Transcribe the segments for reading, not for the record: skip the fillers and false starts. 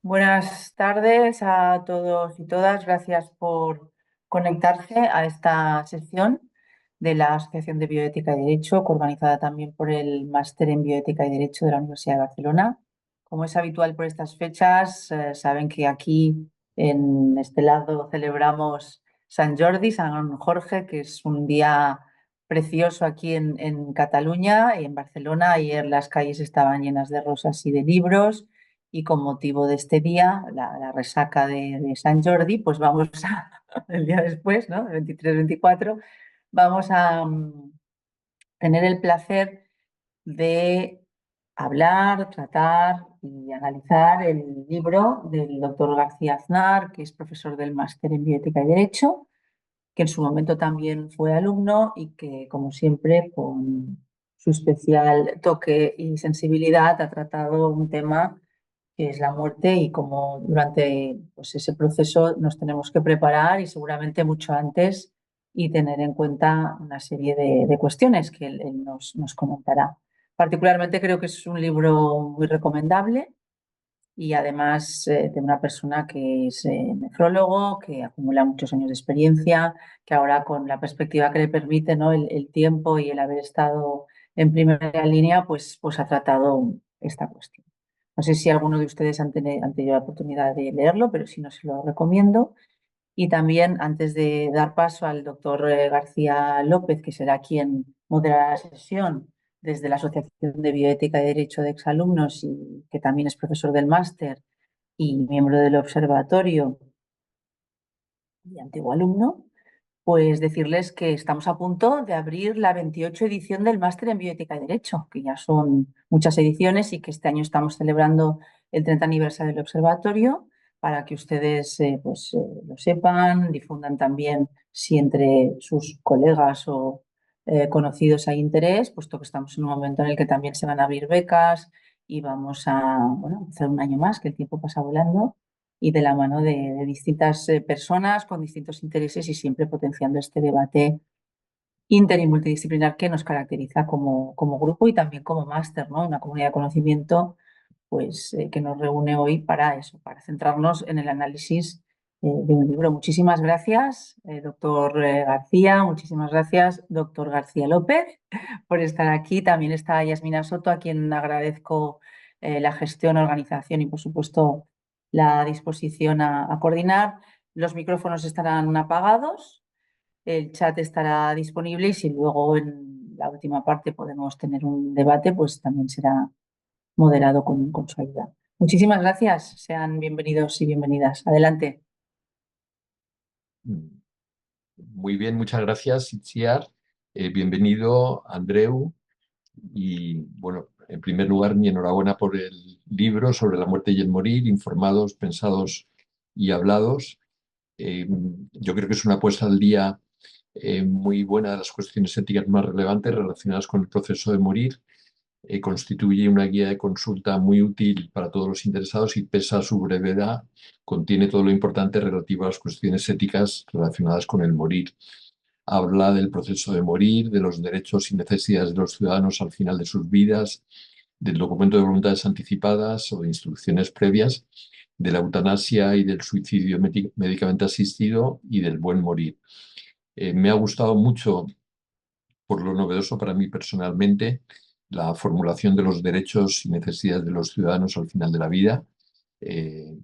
Buenas tardes a todos y todas. Gracias por conectarse a esta sesión de la Asociación de Bioética y Derecho, organizada también por el Máster en Bioética y Derecho de la Universidad de Barcelona. Como es habitual por estas fechas, saben que aquí en este lado celebramos San Jordi, San Jorge, que es un día precioso aquí en Cataluña y en Barcelona. Ayer las calles estaban llenas de rosas y de libros y con motivo de este día, la resaca de San Jordi, pues vamos a, el día después, ¿no? El 23-24, vamos a tener el placer de hablar, tratar y analizar el libro del doctor García Aznar, que es profesor del Máster en Bioética y Derecho, que en su momento también fue alumno y que, como siempre, con su especial toque y sensibilidad ha tratado un tema que es la muerte y cómo durante pues, ese proceso nos tenemos que preparar y seguramente mucho antes y tener en cuenta una serie de cuestiones que él nos comentará. Particularmente creo que es un libro muy recomendable y además de una persona que es nefrólogo, que acumula muchos años de experiencia, que ahora con la perspectiva que le permite, ¿no? el tiempo y el haber estado en primera línea, pues ha tratado esta cuestión. No sé si alguno de ustedes han tenido la oportunidad de leerlo, pero si no, se lo recomiendo. Y también, antes de dar paso al doctor García López, que será quien moderará la sesión desde la Asociación de Bioética y Derecho de Exalumnos, y que también es profesor del máster y miembro del observatorio y antiguo alumno, pues decirles que estamos a punto de abrir la 28 edición del máster en Bioética y Derecho, que ya son muchas ediciones y que este año estamos celebrando el 30 aniversario del observatorio para que ustedes lo sepan, difundan también si entre sus colegas o conocidos hay interés, puesto que estamos en un momento en el que también se van a abrir becas y vamos a, bueno, hacer un año más, que el tiempo pasa volando y de la mano de distintas personas con distintos intereses y siempre potenciando este debate inter y multidisciplinar que nos caracteriza como grupo y también como máster, ¿no? Una comunidad de conocimiento pues, que nos reúne hoy para eso, para centrarnos en el análisis de un libro. Muchísimas gracias, doctor García, muchísimas gracias, doctor García López, por estar aquí. También está Yasmina Soto, a quien agradezco la gestión, organización y, por supuesto, la disposición a coordinar. Los micrófonos estarán apagados, el chat estará disponible y si luego en la última parte podemos tener un debate, pues también será moderado con su ayuda. Muchísimas gracias. Sean bienvenidos y bienvenidas. Adelante. Muy bien, muchas gracias, Itziar. Bienvenido, Andreu. Y bueno, en primer lugar, mi enhorabuena por el libro sobre la muerte y el morir, informados, pensados y hablados. Yo creo que es una puesta al día muy buena de las cuestiones éticas más relevantes relacionadas con el proceso de morir. Constituye una guía de consulta muy útil para todos los interesados y pese a su brevedad, contiene todo lo importante relativo a las cuestiones éticas relacionadas con el morir. Habla del proceso de morir, de los derechos y necesidades de los ciudadanos al final de sus vidas, del documento de voluntades anticipadas o de instrucciones previas, de la eutanasia y del suicidio médicamente asistido y del buen morir. Me ha gustado mucho, por lo novedoso para mí personalmente, la formulación de los derechos y necesidades de los ciudadanos al final de la vida. Eh,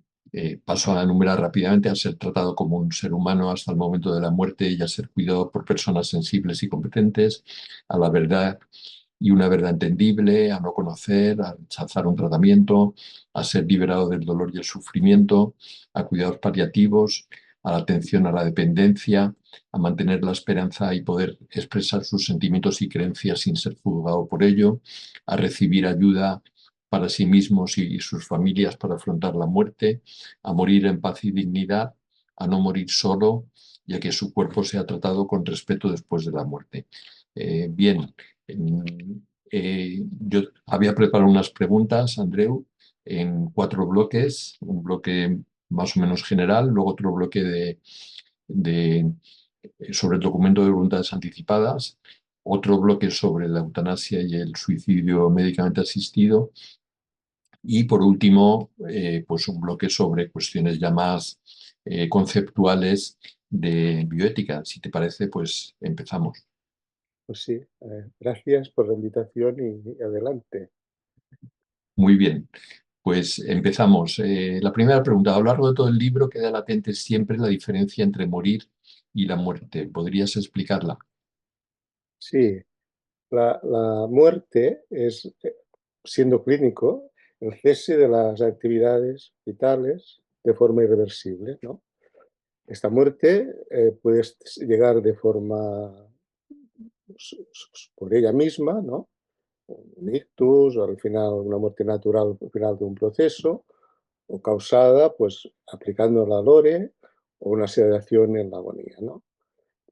Paso a enumerar rápidamente: a ser tratado como un ser humano hasta el momento de la muerte y a ser cuidado por personas sensibles y competentes, a la verdad y una verdad entendible, a no conocer, a rechazar un tratamiento, a ser liberado del dolor y el sufrimiento, a cuidados paliativos, a la atención a la dependencia, a mantener la esperanza y poder expresar sus sentimientos y creencias sin ser juzgado por ello, a recibir ayuda para sí mismos y sus familias para afrontar la muerte, a morir en paz y dignidad, a no morir solo y a que su cuerpo sea tratado con respeto después de la muerte. Bien, yo había preparado unas preguntas, Andreu, en 4 bloques: un bloque más o menos general, luego otro bloque de sobre el documento de voluntades anticipadas, otro bloque sobre la eutanasia y el suicidio médicamente asistido, Y por último, pues un bloque sobre cuestiones ya más conceptuales de bioética. Si te parece, pues empezamos. Pues sí, gracias por la invitación y adelante. Muy bien, pues empezamos. La primera pregunta. A lo largo de todo el libro queda latente siempre la diferencia entre morir y la muerte. ¿Podrías explicarla? Sí, la muerte es, siendo clínico, el cese de las actividades vitales de forma irreversible, ¿no? Esta muerte puede llegar de forma por ella misma, ¿no? Un ictus, o al final una muerte natural al final de un proceso, o causada pues aplicando la LORE o una sedación en la agonía, ¿no?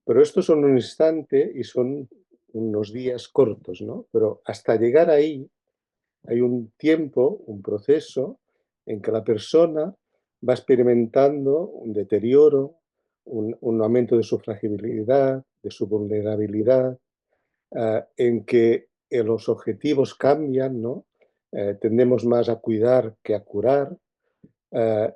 Pero estos son un instante y son unos días cortos, ¿no? Pero hasta llegar ahí hay un tiempo, un proceso en que la persona va experimentando un deterioro, un aumento de su fragilidad, de su vulnerabilidad, en que los objetivos cambian, ¿no? Tendemos más a cuidar que a curar, eh,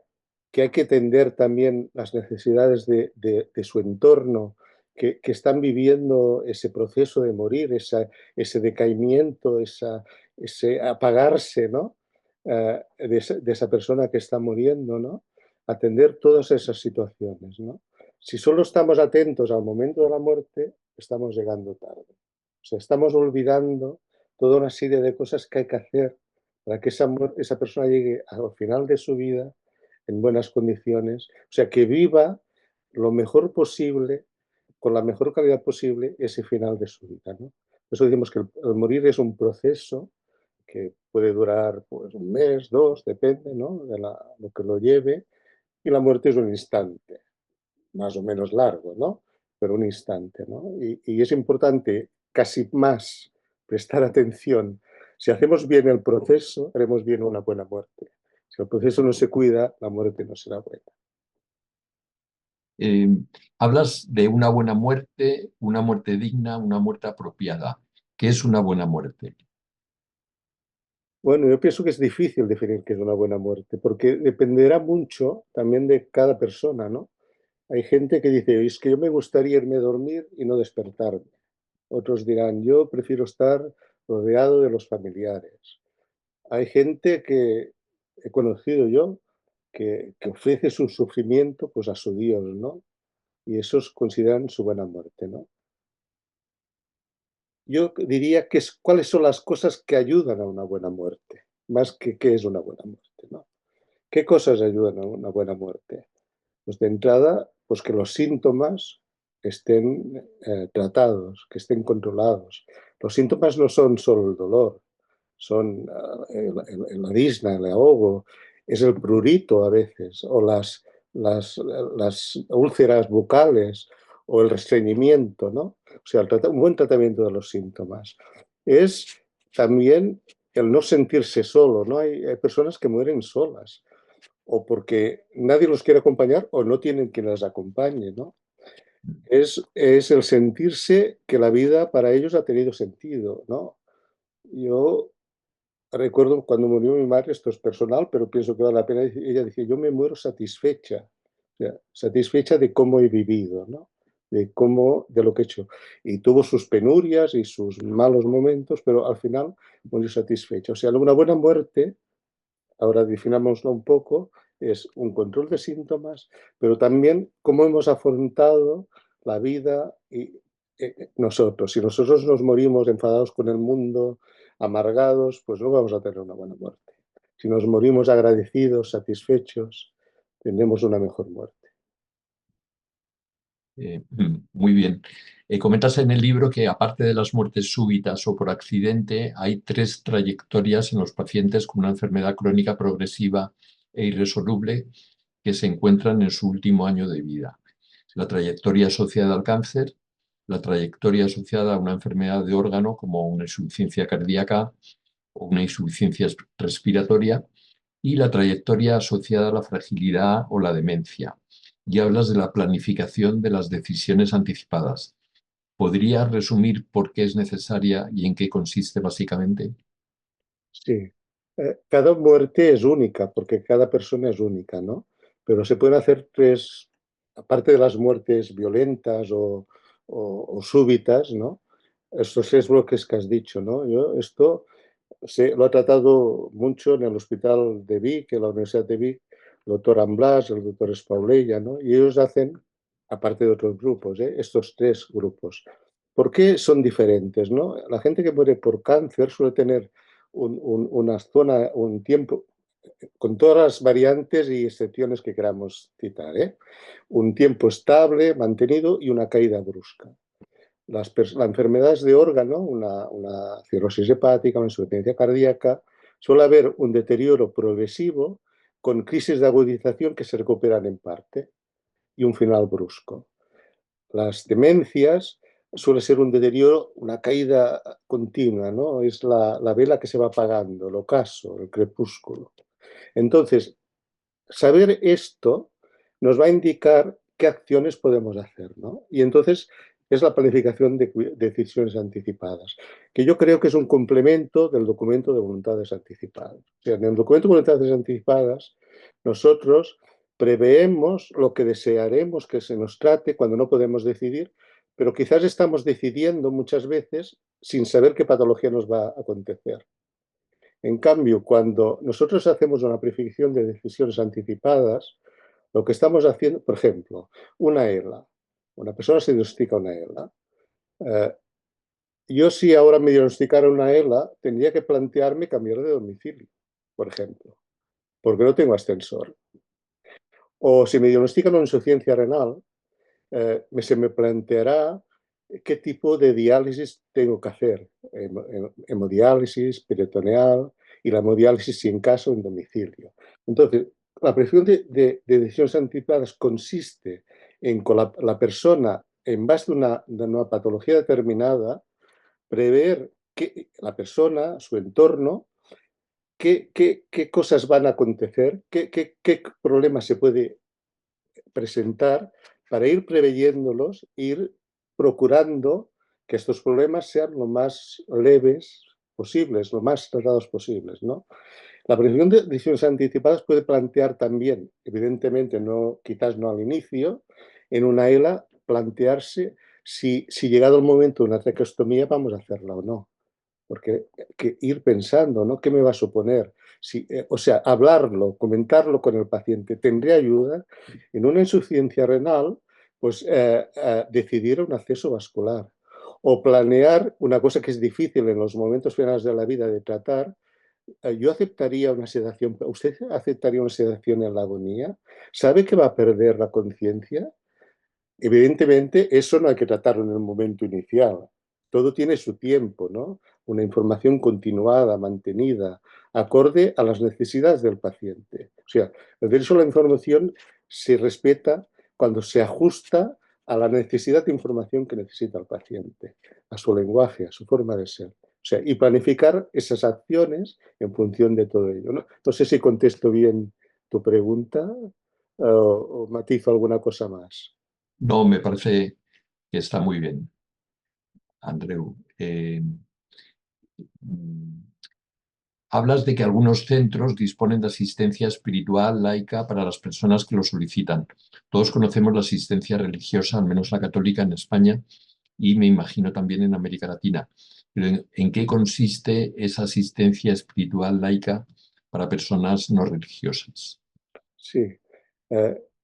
que hay que atender también las necesidades de su entorno, que están viviendo ese proceso de morir, ese decaimiento, ese apagarse, ¿no? De esa persona que está muriendo, ¿no? Atender todas esas situaciones, ¿no? Si solo estamos atentos al momento de la muerte, estamos llegando tarde. O sea, estamos olvidando toda una serie de cosas que hay que hacer para que esa persona llegue al final de su vida en buenas condiciones, o sea, que viva lo mejor posible, con la mejor calidad posible, ese final de su vida, ¿no? Por eso decimos que el morir es un proceso que puede durar pues, un mes, dos, depende, ¿no? De lo que lo lleve, y la muerte es un instante, más o menos largo, ¿no? Pero un instante, ¿no? Y es importante casi más prestar atención. Si hacemos bien el proceso, haremos bien una buena muerte. Si el proceso no se cuida, la muerte no será buena. Eh, Hablas de una muerte digna, una muerte apropiada. ¿Qué es una buena muerte? Bueno, yo pienso que es difícil definir qué es una buena muerte, porque dependerá mucho también de cada persona, ¿no? Hay gente que dice, es que yo me gustaría irme a dormir y no despertarme. Otros dirán, yo prefiero estar rodeado de los familiares. Hay gente que he conocido yo que ofrece su sufrimiento pues a su Dios, ¿no? Y esos consideran su buena muerte, ¿no? Yo diría que cuáles son las cosas que ayudan a una buena muerte, más que qué es una buena muerte, ¿no? ¿Qué cosas ayudan a una buena muerte? Pues de entrada, pues que los síntomas estén tratados, que estén controlados. Los síntomas no son solo el dolor, son la disna, el ahogo, es el prurito a veces, o las, las úlceras bucales, o el restreñimiento, ¿no? O sea, un buen tratamiento de los síntomas. Es también el no sentirse solo, ¿no? Hay personas que mueren solas, o porque nadie los quiere acompañar o no tienen quien les acompañe, ¿no? Es el sentirse que la vida para ellos ha tenido sentido, ¿no? Yo recuerdo cuando murió mi madre, esto es personal, pero pienso que vale la pena, ella decía, yo me muero satisfecha, o sea, satisfecha de cómo he vivido, ¿no? De lo que he hecho. Y tuvo sus penurias y sus malos momentos, pero al final murió satisfecha. O sea, una buena muerte, ahora definámoslo un poco, es un control de síntomas, pero también cómo hemos afrontado la vida y nosotros. Si nosotros nos morimos enfadados con el mundo, amargados, pues no vamos a tener una buena muerte. Si nos morimos agradecidos, satisfechos, tendremos una mejor muerte. Muy bien. Comentas en el libro que aparte de las muertes súbitas o por accidente, hay tres trayectorias en los pacientes con una enfermedad crónica progresiva e irresoluble que se encuentran en su último año de vida. La trayectoria asociada al cáncer, la trayectoria asociada a una enfermedad de órgano como una insuficiencia cardíaca o una insuficiencia respiratoria y la trayectoria asociada a la fragilidad o la demencia. Y hablas de la planificación de las decisiones anticipadas. ¿Podrías resumir por qué es necesaria y en qué consiste básicamente? Sí. Cada muerte es única, porque cada persona es única, ¿no? Pero se pueden hacer tres, aparte de las muertes violentas o súbitas, ¿no? Estos tres bloques que has dicho, ¿no? Yo esto lo ha tratado mucho en el hospital de Vic, en la Universidad de Vic, el doctor Amblas, el doctor Espaulella, ¿no? Y ellos hacen, aparte de otros grupos, estos tres grupos. ¿Por qué son diferentes, no? La gente que muere por cáncer suele tener una zona, un tiempo, con todas las variantes y excepciones que queramos citar, ¿eh? Un tiempo estable, mantenido y una caída brusca. La enfermedad de órgano, una cirrosis hepática, una insuficiencia cardíaca, suele haber un deterioro progresivo con crisis de agudización que se recuperan en parte y un final brusco. Las demencias suele ser un deterioro, una caída continua, ¿no? Es la vela que se va apagando, el ocaso, el crepúsculo. Entonces, saber esto nos va a indicar qué acciones podemos hacer, ¿no? Y entonces es la planificación de decisiones anticipadas, que yo creo que es un complemento del documento de voluntades anticipadas. O sea, en el documento de voluntades anticipadas nosotros preveemos lo que desearemos que se nos trate cuando no podemos decidir, pero quizás estamos decidiendo muchas veces sin saber qué patología nos va a acontecer. En cambio, cuando nosotros hacemos una planificación de decisiones anticipadas, lo que estamos haciendo, por ejemplo, una ELA, una persona se diagnostica una ELA. Eh, yo si ahora me diagnosticara una ELA, tendría que plantearme cambiar de domicilio, por ejemplo, porque no tengo ascensor. O si me diagnostican una insuficiencia renal, se me planteará qué tipo de diálisis tengo que hacer, hemodiálisis, peritoneal y la hemodiálisis, si en caso, en domicilio. Entonces, la presión de decisiones anticipadas consiste en que la persona, en base de una patología determinada, prever que la persona, su entorno, qué cosas van a acontecer, qué problemas se puede presentar para ir preveyéndolos, ir procurando que estos problemas sean lo más leves posibles, lo más tratados posibles, ¿no? La prevención de decisiones anticipadas puede plantear también, evidentemente, no, quizás no al inicio, en una ELA, plantearse si llegado el momento de una traqueostomía vamos a hacerla o no. Porque ir pensando, ¿no? ¿Qué me va a suponer? O sea, hablarlo, comentarlo con el paciente, tendría ayuda en una insuficiencia renal, pues decidir un acceso vascular o planear una cosa que es difícil en los momentos finales de la vida de tratar. Yo aceptaría una sedación. ¿Usted aceptaría una sedación en la agonía? ¿Sabe que va a perder la conciencia? Evidentemente, eso no hay que tratarlo en el momento inicial. Todo tiene su tiempo, ¿no? Una información continuada, mantenida, acorde a las necesidades del paciente. O sea, el derecho a la información se respeta cuando se ajusta a la necesidad de información que necesita el paciente, a su lenguaje, a su forma de ser. O sea, y planificar esas acciones en función de todo ello, ¿no? No sé si contesto bien tu pregunta o matizo alguna cosa más. No, me parece que está muy bien, Andreu. Mm, Hablas de que algunos centros disponen de asistencia espiritual laica para las personas que lo solicitan. Todos conocemos la asistencia religiosa, al menos la católica en España, y me imagino también en América Latina. Pero ¿en qué consiste esa asistencia espiritual laica para personas no religiosas? Sí,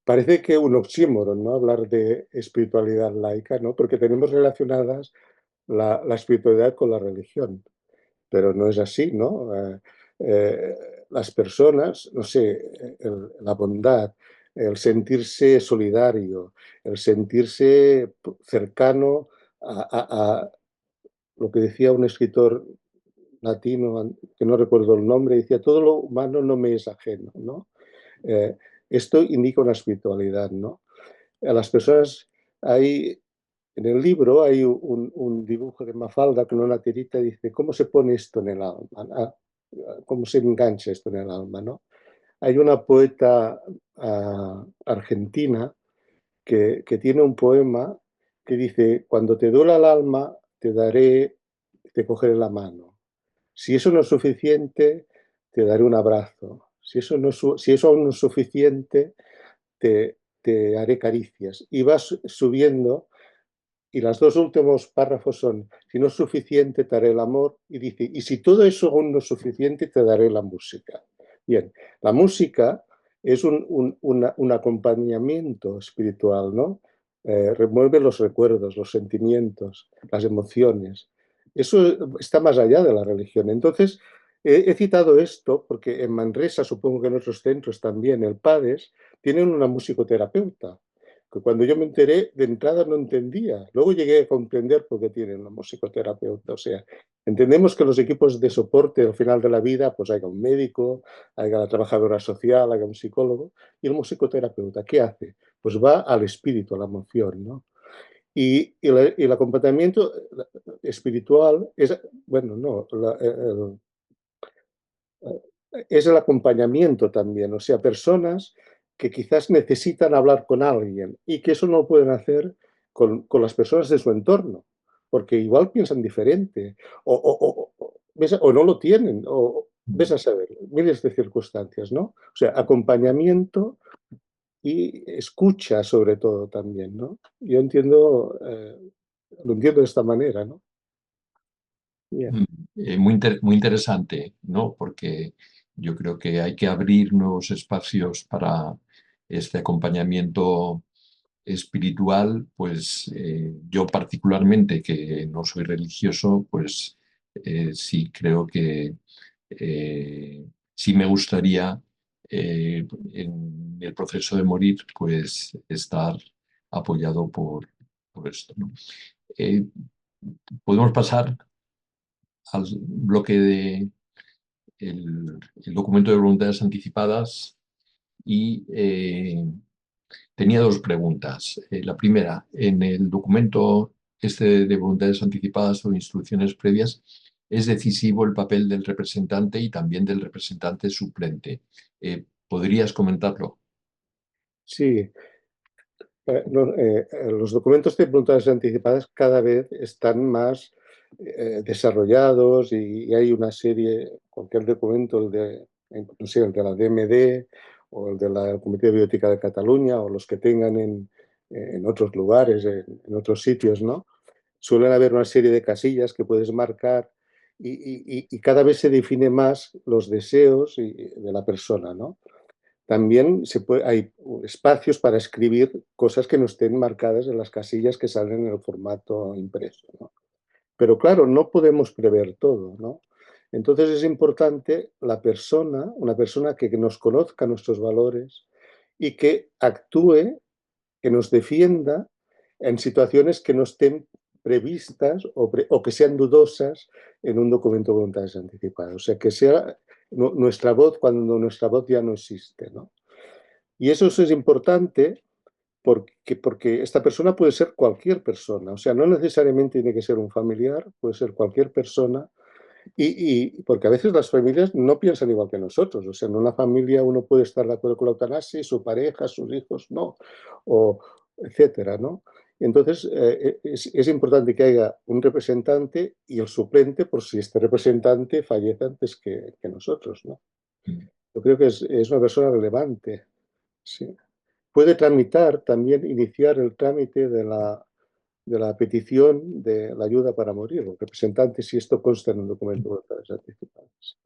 parece que un oxímoron, ¿no? Hablar de espiritualidad laica, ¿no? Porque tenemos relacionadas la espiritualidad con la religión, pero no es así, ¿no? Las personas, no sé, la bondad, el sentirse solidario, el sentirse cercano a lo que decía un escritor latino, que no recuerdo el nombre, decía, todo lo humano no me es ajeno, ¿no? Eh, Esto indica una espiritualidad, ¿no? A las personas hay, en el libro hay un dibujo de Mafalda con una tirita y dice, ¿cómo se pone esto en el alma? Ah, ¿cómo se engancha esto en el alma, no? Hay una poeta argentina que tiene un poema que dice, cuando te duela el alma, te daré, te cogeré la mano. Si eso no es suficiente, te daré un abrazo. Si eso aún no es suficiente, te haré caricias. Y vas subiendo, y los dos últimos párrafos son, si no es suficiente, te haré el amor, y dice, y si todo eso aún no es suficiente, te daré la música. Bien, la música es un acompañamiento espiritual, ¿no? Remueve los recuerdos, los sentimientos, las emociones. Eso está más allá de la religión. Entonces, he citado esto porque en Manresa, supongo que en otros centros también, el PADES, tienen una musicoterapeuta que cuando yo me enteré, de entrada no entendía. Luego llegué a comprender por qué tienen una musicoterapeuta. O sea, entendemos que los equipos de soporte al final de la vida, pues haya un médico, haya la trabajadora social, haya un psicólogo, y el musicoterapeuta, ¿qué hace? Pues va al espíritu, a la emoción, ¿no? Y el acompañamiento espiritual es, bueno, no, es el acompañamiento también, o sea, personas que quizás necesitan hablar con alguien y que eso no lo pueden hacer con las personas de su entorno, porque igual piensan diferente o no lo tienen, o ves a saber, miles de circunstancias, ¿no? O sea, acompañamiento y escucha sobre todo también, ¿no? Yo entiendo, lo entiendo de esta manera, ¿no? Bien. Mm, muy interesante, ¿no? Porque yo creo que hay que abrir nuevos espacios para este acompañamiento espiritual. Pues yo particularmente, que no soy religioso, pues sí creo que sí me gustaría en el proceso de morir, pues estar apoyado por esto, ¿no? Eh, Podemos pasar al bloque de el documento de voluntades anticipadas y tenía dos preguntas. La primera, en el documento este de voluntades anticipadas o instrucciones previas, es decisivo el papel del representante y también del representante suplente. ¿Podrías comentarlo? Sí, los documentos de voluntades anticipadas cada vez están más desarrollados y hay una serie, cualquier documento, no sé, el de la DMD o el de la Comité de Bioética de Cataluña o los que tengan en otros lugares, en otros sitios, ¿no? Suelen haber una serie de casillas que puedes marcar y cada vez se define más los deseos de la persona, ¿no? También hay espacios para escribir cosas que no estén marcadas en las casillas que salen en el formato impreso, ¿no? Pero claro, no podemos prever todo, ¿no? Entonces es importante una persona que nos conozca nuestros valores y que actúe, que nos defienda en situaciones que no estén previstas o que sean dudosas en un documento de voluntades anticipadas. O sea, que sea nuestra voz cuando nuestra voz ya no existe, ¿no? Y eso es importante porque esta persona puede ser cualquier persona, o sea, no necesariamente tiene que ser un familiar, puede ser cualquier persona, porque a veces las familias no piensan igual que nosotros, o sea, en una familia uno puede estar de acuerdo con la eutanasia y su pareja, sus hijos no, o etcétera, ¿no? Entonces, es importante que haya un representante y el suplente por si este representante fallece antes que nosotros, ¿no? Yo creo que es una persona relevante, sí. Puede tramitar, también iniciar el trámite de la petición de la ayuda para morir, el representante, si esto consta en un documento de voluntades anticipadas.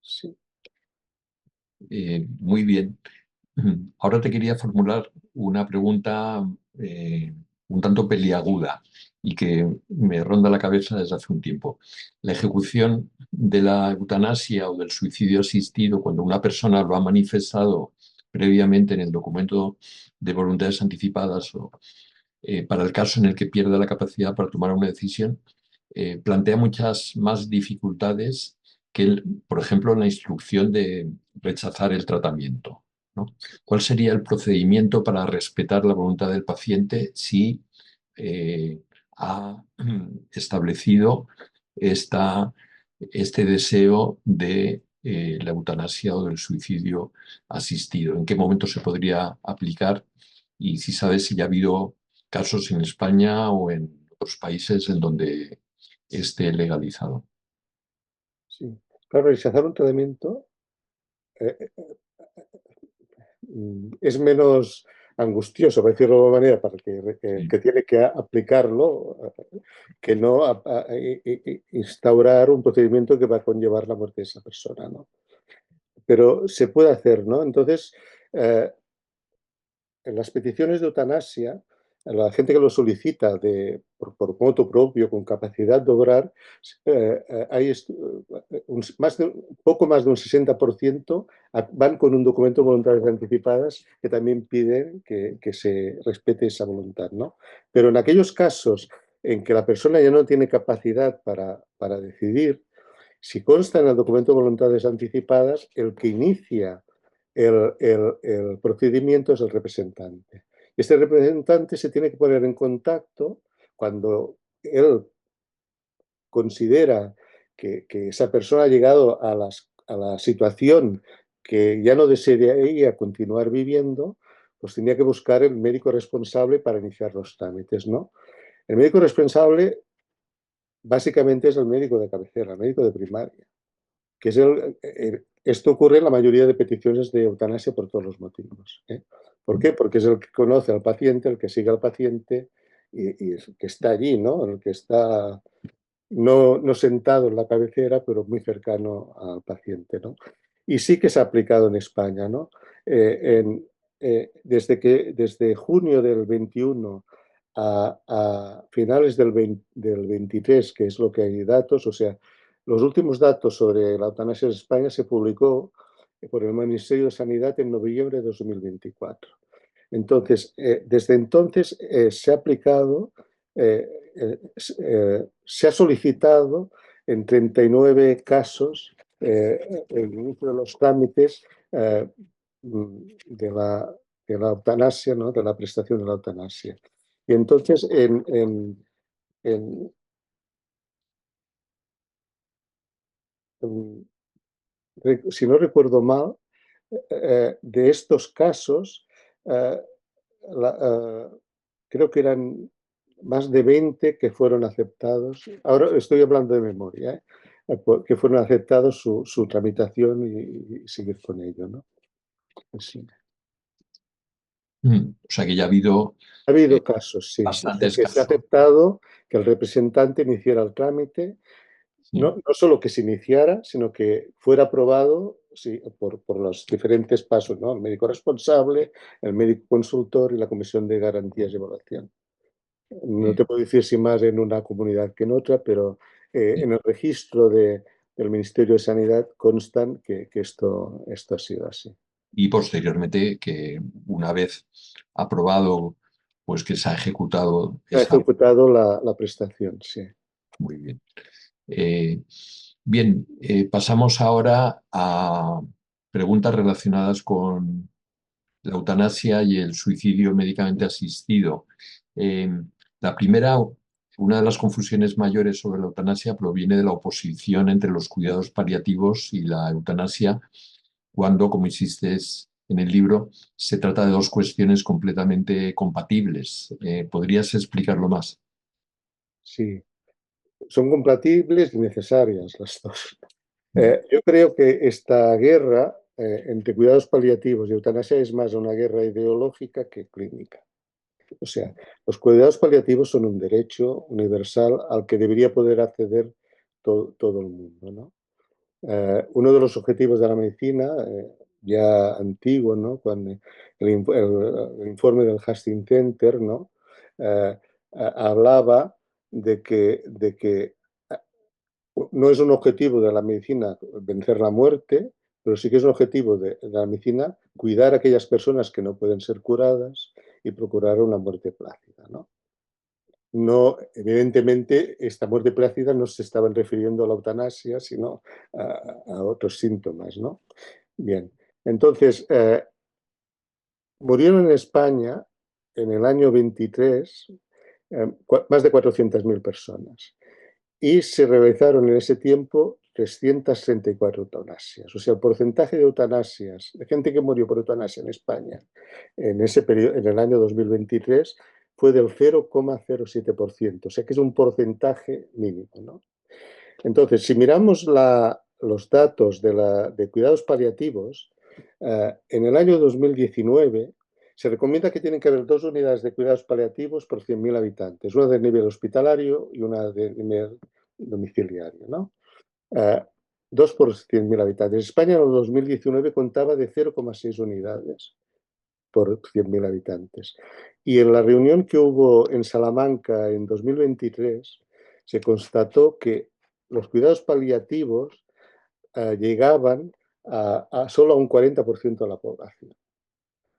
Sí. Muy bien. Ahora te quería formular una pregunta un tanto peliaguda y que me ronda la cabeza desde hace un tiempo. La ejecución de la eutanasia o del suicidio asistido, cuando una persona lo ha manifestado previamente en el documento de voluntades anticipadas o para el caso en el que pierda la capacidad para tomar una decisión, plantea muchas más dificultades que, por ejemplo, la instrucción de rechazar el tratamiento, ¿no? ¿Cuál sería el procedimiento para respetar la voluntad del paciente si ha establecido este deseo de la eutanasia o del suicidio asistido? ¿En qué momento se podría aplicar? Y si sabes si ya ha habido casos en España o en otros países en donde esté legalizado. Sí. Claro, rechazar un tratamiento es menos angustioso, por decirlo de alguna manera, para que tiene que aplicarlo, que no instaurar un procedimiento que va a conllevar la muerte de esa persona, ¿no? Pero se puede hacer, ¿no? Entonces, en las peticiones de eutanasia, la gente que lo solicita por motu propio, con capacidad de obrar, hay poco más de un 60% van con un documento de voluntades anticipadas que también piden que se respete esa voluntad, ¿no? Pero en aquellos casos en que la persona ya no tiene capacidad para decidir, si consta en el documento de voluntades anticipadas, el que inicia el procedimiento es el representante. Este representante se tiene que poner en contacto cuando él considera que esa persona ha llegado a la situación que ya no desearía continuar viviendo, pues tenía que buscar el médico responsable para iniciar los trámites, ¿no? El médico responsable básicamente es el médico de cabecera, el médico de primaria, que es esto ocurre en la mayoría de peticiones de eutanasia por todos los motivos, ¿eh? ¿Por qué? Porque es el que conoce al paciente, el que sigue al paciente y el que está allí, ¿no? El que está no sentado en la cabecera, pero muy cercano al paciente, ¿no? Y sí que se ha aplicado en España, ¿no? Desde junio del 21 a finales del 23, que es lo que hay datos, o sea, los últimos datos sobre la eutanasia en España se publicó por el Ministerio de Sanidad en noviembre de 2024. Entonces, desde entonces se ha aplicado, se ha solicitado en 39 casos el inicio de los trámites de la eutanasia, ¿no? De la prestación de la eutanasia. Y entonces, en, si no recuerdo mal, de estos casos, eh, creo que eran más de 20 que fueron aceptados. Ahora estoy hablando de memoria, que fueron aceptados su tramitación y seguir con ello, ¿no? Pues sí. O sea que ya ha habido Ha habido casos, sí, de bastantes que se ha casos. aceptado que el representante iniciara el trámite, Sí. no solo que se iniciara, sino que fuera aprobado, sí, por los diferentes pasos, ¿no? El médico responsable, el médico consultor y la Comisión de Garantías y Evaluación. No te puedo decir si más en una comunidad que en otra, pero en el registro del Ministerio de Sanidad constan que esto ha sido así. Y posteriormente, que una vez aprobado, pues que se ha ejecutado Se ha esa. ejecutado la prestación, sí. Muy bien. Bien, pasamos ahora a preguntas relacionadas con la eutanasia y el suicidio médicamente asistido. Eh, la primera, una de las confusiones mayores sobre la eutanasia proviene de la oposición entre los cuidados paliativos y la eutanasia, cuando, como insistes en el libro, se trata de dos cuestiones completamente compatibles. ¿Podrías explicarlo más? Sí, son compatibles y necesarias las dos. Yo creo que esta guerra entre cuidados paliativos y eutanasia es más una guerra ideológica que clínica. O sea, los cuidados paliativos son un derecho universal al que debería poder acceder todo el mundo, ¿no? Uno de los objetivos de la medicina, ya antiguo, ¿no? Cuando el informe del Hastings Center, ¿no? Hablaba de que no es un objetivo de la medicina vencer la muerte, pero sí que es un objetivo de la medicina cuidar a aquellas personas que no pueden ser curadas y procurar una muerte plácida, ¿no? No, evidentemente, esta muerte plácida no se estaban refiriendo a la eutanasia, sino a otros síntomas, ¿no? Bien, entonces, murieron en España en el año 23 más de 400.000 personas y se realizaron en ese tiempo 334 eutanasias. O sea, el porcentaje de eutanasias, de gente que murió por eutanasia en España en ese periodo, en el año 2023, fue del 0,07%. O sea, que es un porcentaje mínimo, ¿no? Entonces, si miramos la los datos de cuidados paliativos, en el año 2019 se recomienda que tienen que haber 2 unidades de cuidados paliativos por 100.000 habitantes, una de nivel hospitalario y una de nivel domiciliario, ¿no? 2 por 100.000 habitantes. España en el 2019 contaba de 0,6 unidades por 100.000 habitantes. Y en la reunión que hubo en Salamanca en 2023 se constató que los cuidados paliativos llegaban solo a un 40% de la población.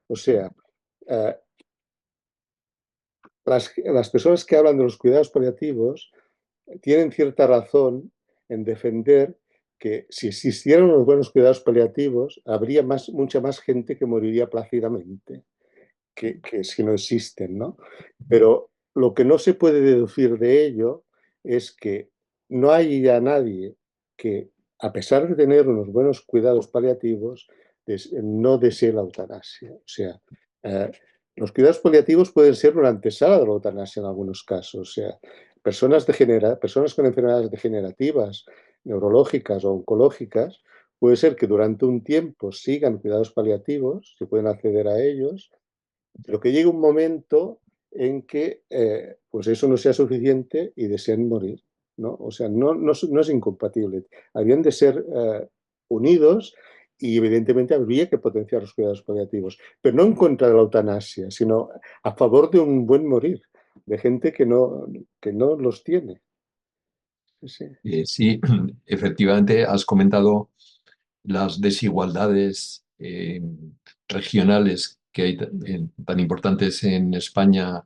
O sea, las personas que hablan de los cuidados paliativos tienen cierta razón en defender que si existieran unos buenos cuidados paliativos, habría mucha más gente que moriría plácidamente que si no existen, ¿no? Pero lo que no se puede deducir de ello es que no hay ya nadie que, a pesar de tener unos buenos cuidados paliativos, no desee la eutanasia. O sea, los cuidados paliativos pueden ser una antesala de la eutanasia en algunos casos. O sea, personas con enfermedades degenerativas, neurológicas o oncológicas, puede ser que durante un tiempo sigan cuidados paliativos, se pueden acceder a ellos, pero que llegue un momento en que pues eso no sea suficiente y deseen morir, ¿no? O sea, no es incompatible. Habrían de ser unidos y evidentemente habría que potenciar los cuidados paliativos, pero no en contra de la eutanasia, sino a favor de un buen morir, de gente que no los tiene. Sí. Sí, efectivamente, has comentado las desigualdades regionales que hay tan importantes en España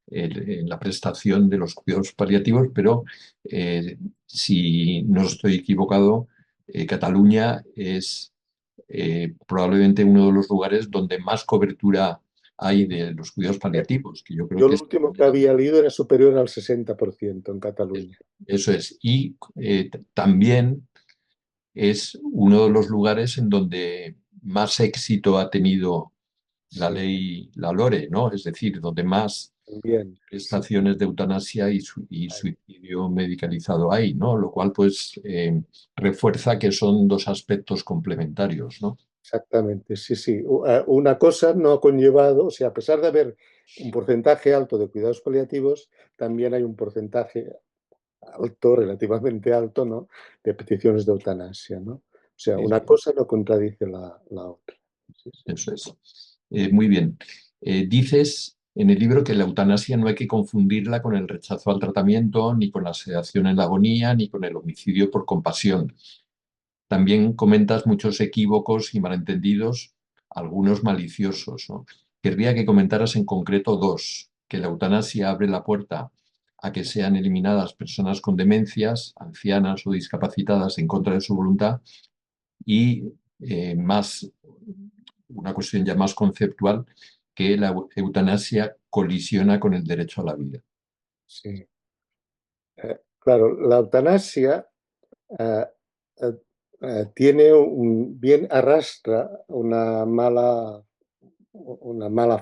en la prestación de los cuidados paliativos, pero si no estoy equivocado, Cataluña es probablemente uno de los lugares donde más cobertura hay de los cuidados paliativos, que yo creo Yo que lo es... último que había leído era superior al 60% en Cataluña. Eso es. Y también es uno de los lugares en donde más éxito ha tenido la Sí, ley, la LORE, ¿no? Es decir, donde más también. Sí, prestaciones de eutanasia y suicidio medicalizado hay, ¿no? Lo cual, pues, refuerza que son dos aspectos complementarios, ¿no? exactamente, sí, sí. Una cosa no ha conllevado, o sea, a pesar de haber un porcentaje alto de cuidados paliativos, también hay un porcentaje alto, relativamente alto, ¿no?, de peticiones de eutanasia, ¿no? O sea, Sí, una sí, cosa no contradice la otra. Sí, sí. eso es. Muy bien. Dices en el libro que la eutanasia no hay que confundirla con el rechazo al tratamiento, ni con la sedación en la agonía, ni con el homicidio por compasión. También comentas muchos equívocos y malentendidos, algunos maliciosos, ¿no? Querría que comentaras en concreto dos: que la eutanasia abre la puerta a que sean eliminadas personas con demencias, ancianas o discapacitadas en contra de su voluntad, y una cuestión ya más conceptual, que la eutanasia colisiona con el derecho a la vida. Sí. Claro, la eutanasia eh, eh, bien arrastra una mala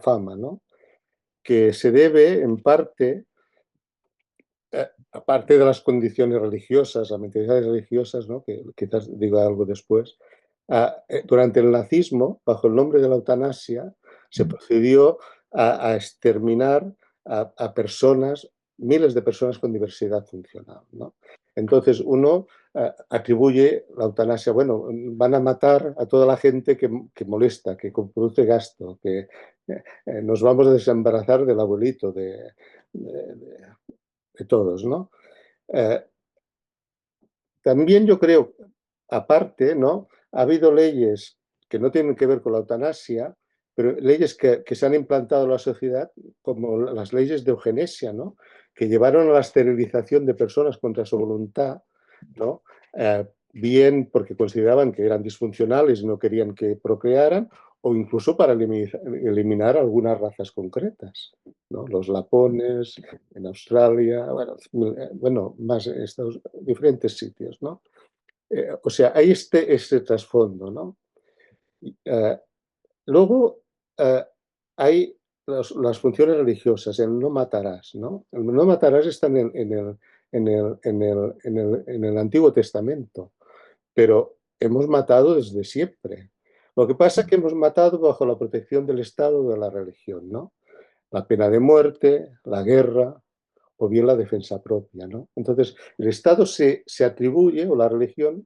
fama, ¿no? Que se debe en parte, aparte de las condiciones religiosas, las mentalidades religiosas, ¿no?, que quizás diga algo después, durante el nazismo, bajo el nombre de la eutanasia, se Mm. procedió a exterminar a personas, miles de personas con diversidad funcional, ¿no? Entonces uno atribuye la eutanasia, bueno, van a matar a toda la gente que molesta, que produce gasto, que nos vamos a desembarazar del abuelito, de todos, ¿no? Eh, También yo creo, aparte, ¿no?, ha habido leyes que no tienen que ver con la eutanasia, pero leyes que se han implantado en la sociedad, como las leyes de eugenesia, ¿no?, que llevaron a la esterilización de personas contra su voluntad, ¿no? Bien porque consideraban que eran disfuncionales y no querían que procrearan, o incluso para eliminar algunas razas concretas, ¿no? Los lapones en Australia, bueno, más en estos diferentes sitios, ¿no? O sea, hay este trasfondo, ¿no? Eh, Luego hay las funciones religiosas, el no matarás, ¿no? El no matarás está en el Antiguo Testamento. pero hemos matado desde siempre. Lo que pasa es que hemos matado bajo la protección del Estado o de la religión, ¿no? La pena de muerte, la guerra o bien la defensa propia, ¿no? Entonces, el Estado se atribuye, o la religión,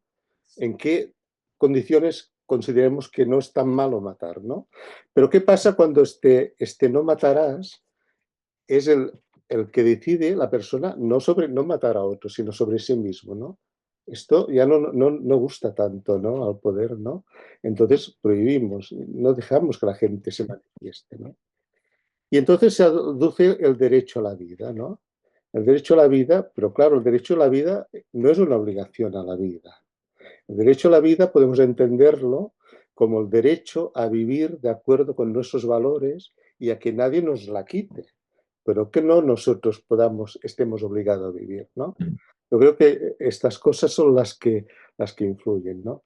en qué condiciones consideremos que no es tan malo matar, ¿no? Pero ¿qué pasa cuando este no matarás es el que decide la persona no sobre no matar a otro, sino sobre sí mismo, ¿no? Esto ya no gusta tanto, ¿no? Al poder, ¿no? Entonces prohibimos, no dejamos que la gente se manifieste, ¿no? Y entonces se aduce el derecho a la vida, ¿no? El derecho a la vida, pero claro, el derecho a la vida no es una obligación a la vida. El derecho a la vida podemos entenderlo como el derecho a vivir de acuerdo con nuestros valores y a que nadie nos la quite, pero que no nosotros estemos obligados a vivir, ¿no? Yo creo que estas cosas son las que influyen, ¿no?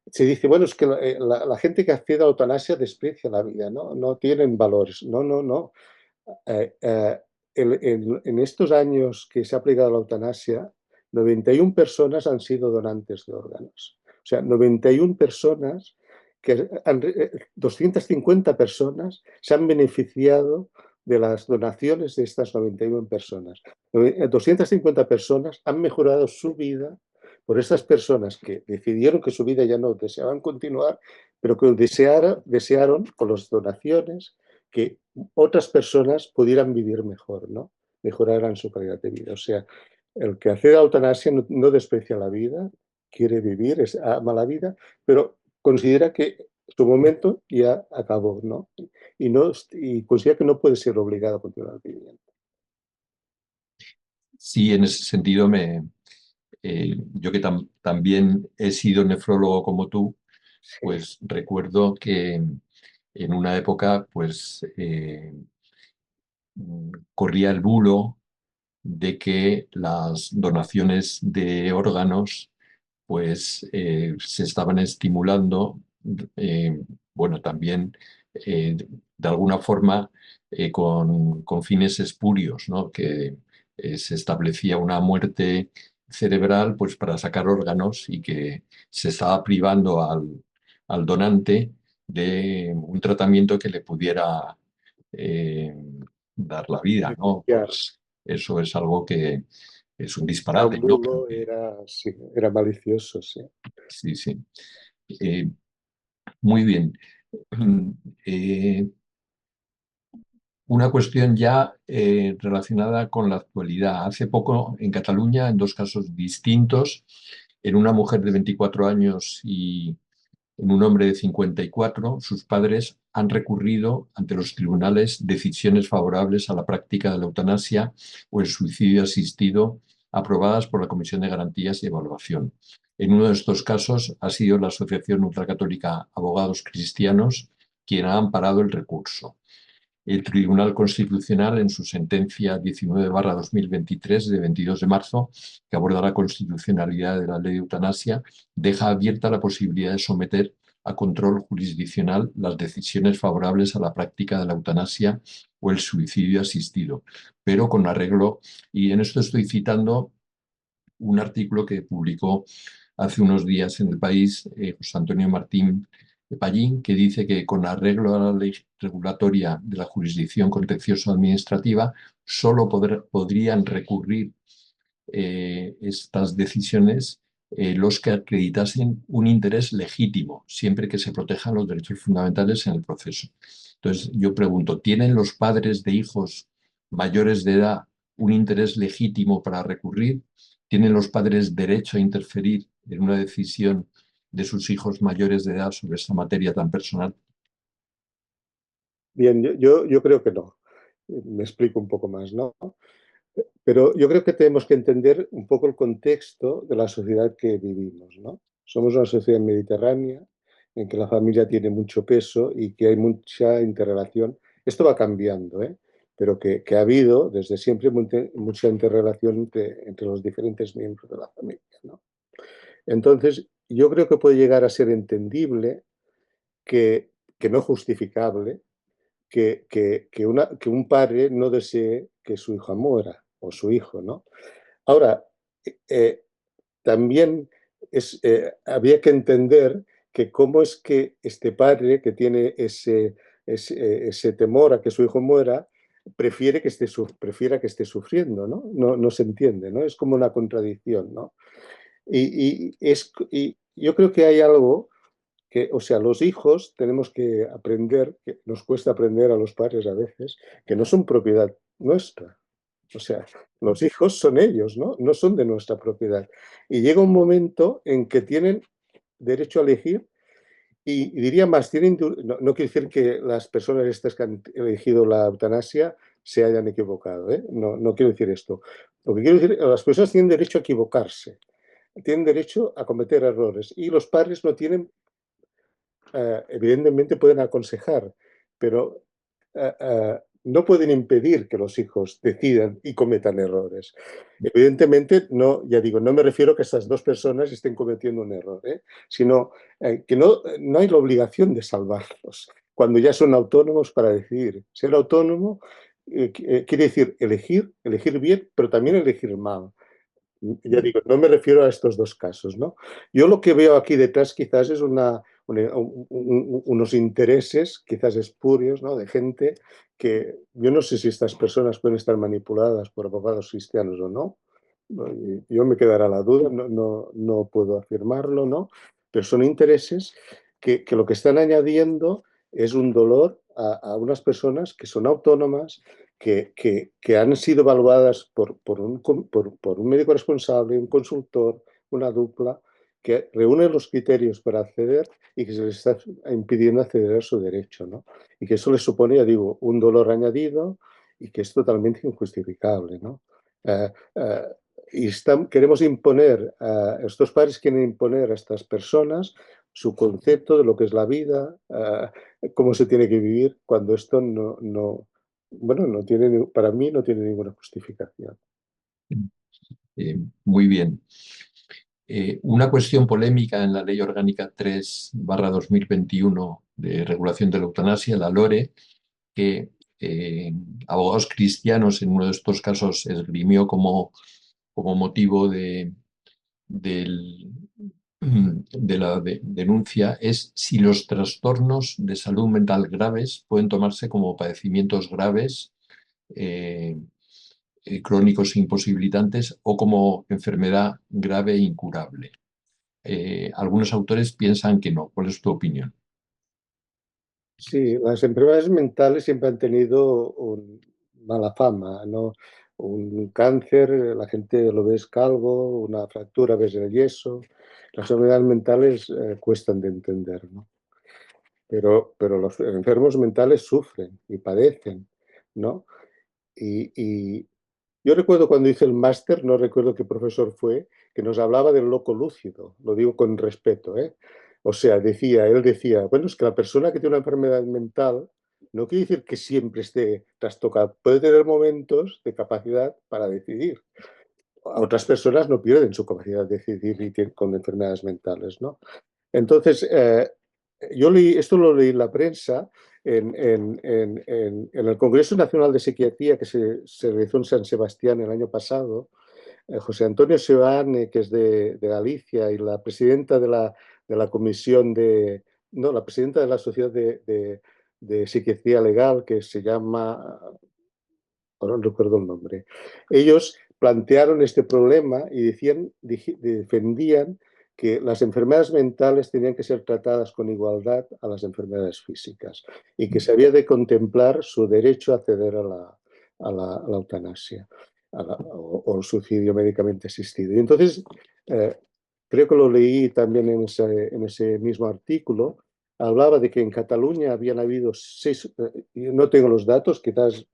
Se dice, bueno, es que la gente que accede a la eutanasia desprecia la vida, ¿no? No tienen valores. No, no, no. Eh, eh, en estos años que se ha aplicado la eutanasia, 91 personas han sido donantes de órganos. O sea, 91 personas, 250 personas se han beneficiado de las donaciones de estas 91 personas. 250 personas han mejorado su vida por estas personas que decidieron que su vida ya no deseaban continuar, pero que desearon con las donaciones que otras personas pudieran vivir mejor, ¿no? Mejoraran su calidad de vida. O sea, el que hace la eutanasia no desprecia la vida, quiere vivir, ama la vida, pero considera que su momento ya acabó, ¿no? Y considera que no puede ser obligado a continuar viviendo. Sí, en ese sentido, yo que también he sido nefrólogo como tú, Sí, pues recuerdo que en una época, pues corría el bulo de que las donaciones de órganos pues se estaban estimulando, eh, bueno, también de alguna forma con fines espurios, ¿no? Que se establecía una muerte cerebral pues para sacar órganos y que se estaba privando al donante de un tratamiento que le pudiera eh, dar la vida, ¿no? beneficiar. Pues eso es algo que es un Era un disparate, ¿no? bulo, sí, era malicioso, sí. Sí, sí. Eh, muy bien. Eh, una cuestión ya relacionada con la actualidad. Hace poco en Cataluña, en dos casos distintos, en una mujer de 24 años y en un hombre de 54, sus padres han recurrido ante los tribunales decisiones favorables a la práctica de la eutanasia o el suicidio asistido aprobadas por la Comisión de Garantías y Evaluación. En uno de estos casos ha sido la Asociación Ultracatólica Abogados Cristianos quien ha amparado el recurso. El Tribunal Constitucional, en su sentencia 19/2023 de 22 de marzo, que aborda la constitucionalidad de la ley de eutanasia, deja abierta la posibilidad de someter a control jurisdiccional las decisiones favorables a la práctica de la eutanasia o el suicidio asistido, pero con arreglo, y en esto estoy citando un artículo que publicó hace unos días en El País José Antonio Martín Pallín, que dice que con arreglo a la ley regulatoria de la jurisdicción contencioso administrativa, solo podrían recurrir estas decisiones los que acreditasen un interés legítimo, siempre que se protejan los derechos fundamentales en el proceso. Entonces, yo pregunto, ¿tienen los padres de hijos mayores de edad un interés legítimo para recurrir? ¿Tienen los padres derecho a interferir en una decisión de sus hijos mayores de edad sobre esta materia tan personal? Bien, yo creo que no. Me explico un poco más, ¿no? Pero yo creo que tenemos que entender un poco el contexto de la sociedad que vivimos, ¿no? Somos una sociedad mediterránea en que la familia tiene mucho peso y que hay mucha interrelación. Esto va cambiando, ¿eh? Pero que ha habido desde siempre mucha interrelación entre los diferentes miembros de la familia, ¿no? Entonces, yo creo que puede llegar a ser entendible que no justificable que un padre no desee que su hija muera o su hijo, ¿no? Ahora, eh, también había que entender que cómo es que este padre que tiene ese temor a que su hijo muera, prefiera que esté sufriendo, ¿no? No se entiende, ¿no? Es como una contradicción, ¿no? Y yo creo que hay algo que, o sea, los hijos tenemos que aprender, que nos cuesta aprender a los padres a veces, que no son propiedad nuestra. O sea, los hijos son ellos, ¿no? No son de nuestra propiedad. Y llega un momento en que tienen derecho a elegir y diría más, no quiere decir que las personas estas que han elegido la eutanasia se hayan equivocado, ¿eh? No quiero decir esto. Lo que quiero decir, las personas tienen derecho a equivocarse, tienen derecho a cometer errores y los padres no tienen, evidentemente pueden aconsejar, pero no pueden impedir que los hijos decidan y cometan errores. Evidentemente, no, ya digo, no me refiero a que estas dos personas estén cometiendo un error, sino que no hay la obligación de salvarlos cuando ya son autónomos para decidir. Ser autónomo quiere decir elegir bien, pero también elegir mal. Ya digo, no me refiero a estos dos casos, ¿no? Yo lo que veo aquí detrás quizás es unos intereses, quizás espurios, ¿no? De gente que yo no sé si estas personas pueden estar manipuladas por abogados cristianos o no. Yo me quedará la duda, no puedo afirmarlo, ¿no? Pero son intereses que lo que están añadiendo es un dolor a unas personas que son autónomas, que han sido evaluadas por un médico responsable, un consultor, una dupla, que reúnen los criterios para acceder y que se les está impidiendo acceder a su derecho, ¿no? Y que eso les supone, ya digo, un dolor añadido y que es totalmente injustificable, ¿no? Eh, eh, queremos imponer, estos padres quieren imponer a estas personas su concepto de lo que es la vida, cómo se tiene que vivir, cuando esto bueno, para mí no tiene ninguna justificación. Muy bien. Una cuestión polémica en la Ley Orgánica 3/2021 de regulación de la eutanasia, la LORE, que abogados cristianos en uno de estos casos esgrimió como motivo del- de la denuncia, es si los trastornos de salud mental graves pueden tomarse como padecimientos graves, eh, crónicos e imposibilitantes o como enfermedad grave e incurable. Algunos autores piensan que no. ¿Cuál es tu opinión? Sí, las enfermedades mentales siempre han tenido mala fama, ¿no? Un cáncer, la gente lo ves calvo, una fractura ves el yeso. Las enfermedades mentales cuestan de entender, ¿no? Pero los enfermos mentales sufren y padecen, ¿no? Y yo recuerdo cuando hice el máster, no recuerdo qué profesor fue, que nos hablaba del loco lúcido, lo digo con respeto, ¿eh? O sea, él decía, bueno, es que la persona que tiene una enfermedad mental no quiere decir que siempre esté trastocada, puede tener momentos de capacidad para decidir. Otras personas no pierden su capacidad de decidir con enfermedades mentales, ¿no? Entonces, esto lo leí en la prensa, en el Congreso Nacional de Psiquiatría que se realizó en San Sebastián el año pasado. José Antonio Seoane, que es de Galicia, y la presidenta de la comisión no, la presidenta de la Sociedad de Psiquiatría Legal, que se llama, ahora no recuerdo el nombre, ellos plantearon este problema y defendían que las enfermedades mentales tenían que ser tratadas con igualdad a las enfermedades físicas y que se había de contemplar su derecho a acceder a la eutanasia o el suicidio médicamente asistido. Y entonces, eh, creo que lo leí también en ese mismo artículo, hablaba de que en Cataluña habían habido 6, no tengo los datos, quizás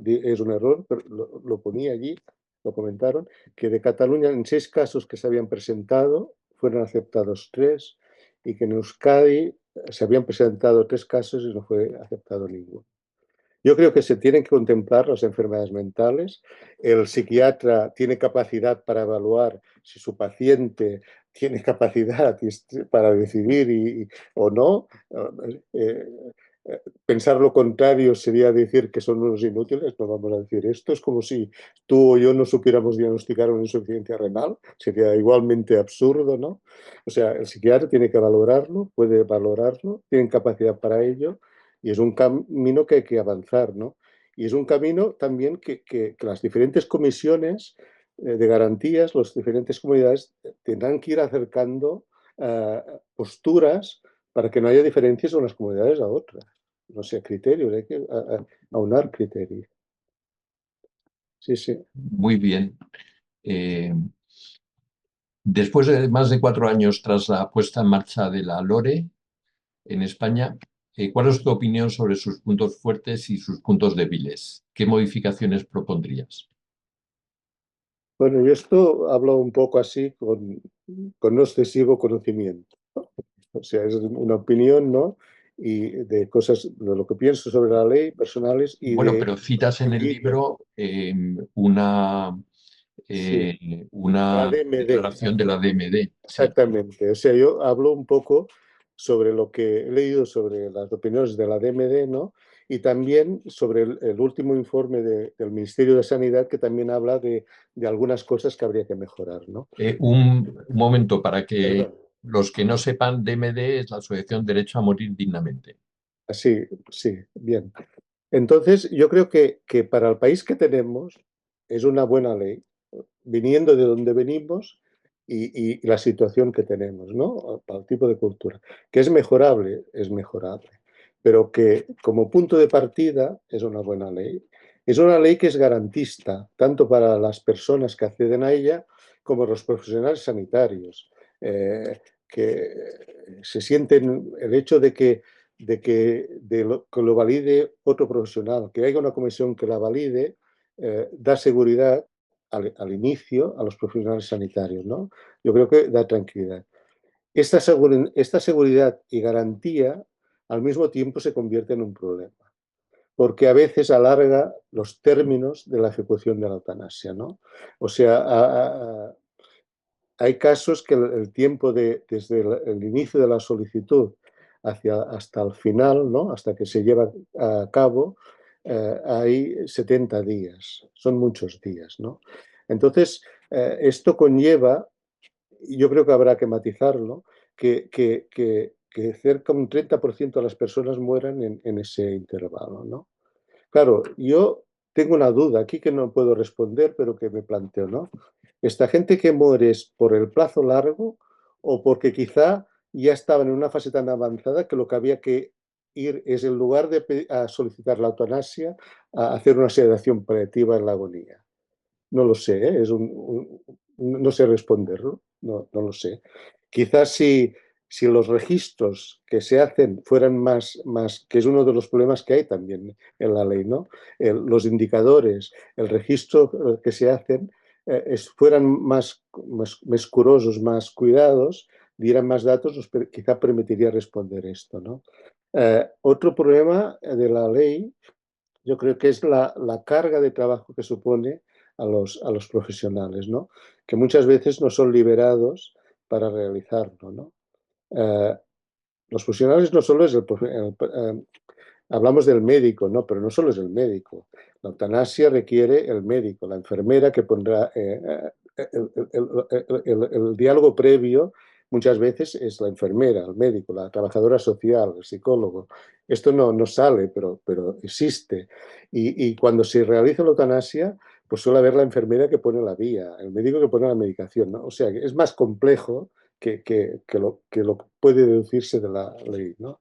es un error, pero lo ponía allí, lo comentaron, que de Cataluña en 6 casos que se habían presentado fueron aceptados 3 y que en Euskadi se habían presentado 3 casos y no fue aceptado ninguno. Yo creo que se tienen que contemplar las enfermedades mentales. El psiquiatra tiene capacidad para evaluar si su paciente tiene capacidad para decidir o no. Pensar lo contrario sería decir que son unos inútiles, no vamos a decir esto. Es como si tú o yo no supiéramos diagnosticar una insuficiencia renal, sería igualmente absurdo, ¿no? O sea, el psiquiatra tiene que valorarlo, puede valorarlo, tiene capacidad para ello y es un camino que hay que avanzar, ¿no? Y es un camino también que las diferentes comisiones de garantías, las diferentes comunidades tendrán que ir acercando posturas para que no haya diferencias de unas comunidades a otras. No sé, criterios, hay que aunar criterios. Sí, sí. Muy bien. Eh, Después de más de 4 años tras la puesta en marcha de la LORE en España, ¿cuál es tu opinión sobre sus puntos fuertes y sus puntos débiles? ¿Qué modificaciones propondrías? Bueno, yo esto hablo un poco así con no excesivo conocimiento, ¿no? O sea, es una opinión, ¿no? Y de cosas, de lo que pienso sobre la ley, personales y Bueno, de pero citas en el vivido. libro Sí, la una DMD. declaración de la DMD. Sí. Exactamente. O sea, yo hablo un poco sobre lo que he leído sobre las opiniones de la DMD, ¿no? Y también sobre el último informe del Ministerio de Sanidad, que también habla de algunas cosas que habría que mejorar, ¿no? Un momento para que Perdón. los que no sepan, DMD es la Asociación Derecho a Morir Dignamente. Así, sí, bien. Entonces, yo creo que para el país que tenemos es una buena ley, viniendo de donde venimos y la situación que tenemos, ¿no? Para el tipo de cultura. Que es mejorable, pero que como punto de partida es una buena ley. Es una ley que es garantista, tanto para las personas que acceden a ella como los profesionales sanitarios, que se sienten el hecho que lo valide otro profesional, que haya una comisión que la valide, da seguridad al inicio a los profesionales sanitarios, ¿no? Yo creo que da tranquilidad. Esta seguridad y garantía al mismo tiempo se convierte en un problema, porque a veces alarga los términos de la ejecución de la eutanasia, ¿no? O sea, hay casos que el tiempo desde el inicio de la solicitud hasta el final, ¿no? Hasta que se lleva a cabo, hay 70 días. Son muchos días, ¿no? Entonces, esto conlleva, yo creo que habrá que matizarlo, que cerca de un 30% de las personas mueran en ese intervalo, ¿no? Claro, yo tengo una duda aquí que no puedo responder, pero que me planteo, ¿no? ¿Esta gente que muere es por el plazo largo o porque quizá ya estaban en una fase tan avanzada que lo que había que ir es, en lugar de solicitar la eutanasia, a hacer una sedación paliativa en la agonía? No lo sé, ¿eh? No sé responderlo, no lo sé. Quizás si los registros que se hacen fueran que es uno de los problemas que hay también en la ley, ¿no? Los indicadores, el registro que se hacen fueran más escurosos, más cuidados, dieran más datos, quizá permitiría responder esto, ¿no? Otro problema de la ley yo creo que es la carga de trabajo que supone a los profesionales, ¿no? Que muchas veces no son liberados para realizarlo, ¿no? Eh, los profesionales no solo es hablamos del médico, ¿no? Pero no solo es el médico. La eutanasia requiere el médico, la enfermera que pondrá el diálogo previo. Muchas veces es la enfermera, el médico, la trabajadora social, el psicólogo. Esto no sale, pero existe. Y cuando se realiza la eutanasia, pues suele haber la enfermera que pone la vía, el médico que pone la medicación, ¿no? O sea, es más complejo que lo que puede deducirse de la ley, ¿no?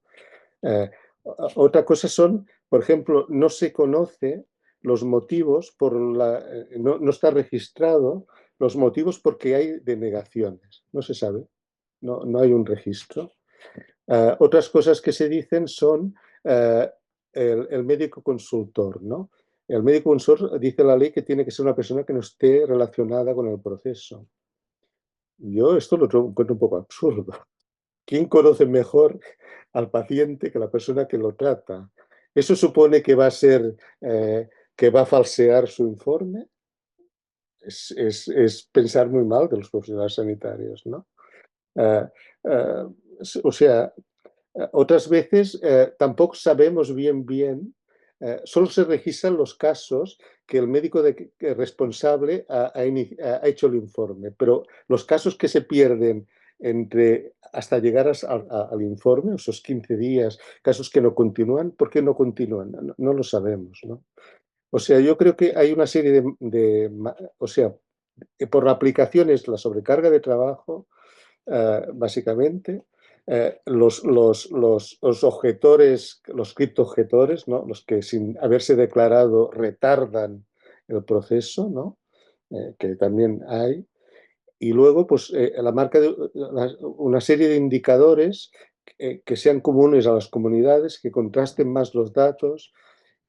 Otra cosa son, por ejemplo, no se conoce los motivos no está registrado los motivos por qué hay denegaciones. No se sabe, no hay un registro. Otras cosas que se dicen son el médico consultor, ¿no? El médico consultor dice la ley que tiene que ser una persona que no esté relacionada con el proceso. Yo esto lo encuentro un poco absurdo. ¿Quién conoce mejor al paciente que la persona que lo trata? ¿Eso supone que va a ser, que va a falsear su informe? Es pensar muy mal de los profesionales sanitarios, ¿no? Eh, eh, o sea, Otras veces tampoco sabemos bien, solo se registran los casos que el médico responsable ha hecho el informe, pero los casos que se pierden hasta llegar al informe, esos 15 días, casos que no continúan, ¿por qué no continúan? No lo sabemos, ¿no? O sea, yo creo que hay una serie o sea, por la aplicación es la sobrecarga de trabajo, básicamente. Los objetores, los criptoobjetores, ¿no? Los que sin haberse declarado retardan el proceso, ¿no? Que también hay. Y luego, pues, una serie de indicadores que sean comunes a las comunidades, que contrasten más los datos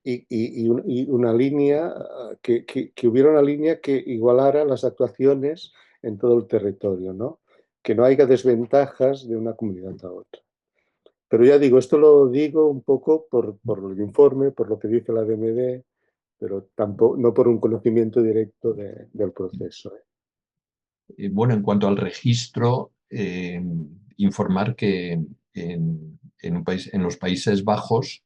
y una línea, que hubiera una línea que igualara las actuaciones en todo el territorio, ¿no? Que no haya desventajas de una comunidad a otra. Pero ya digo, esto lo digo un poco por el informe, por lo que dice la DMD, pero tampoco, no por un conocimiento directo del proceso. Bueno, en cuanto al registro, informar que en los Países Bajos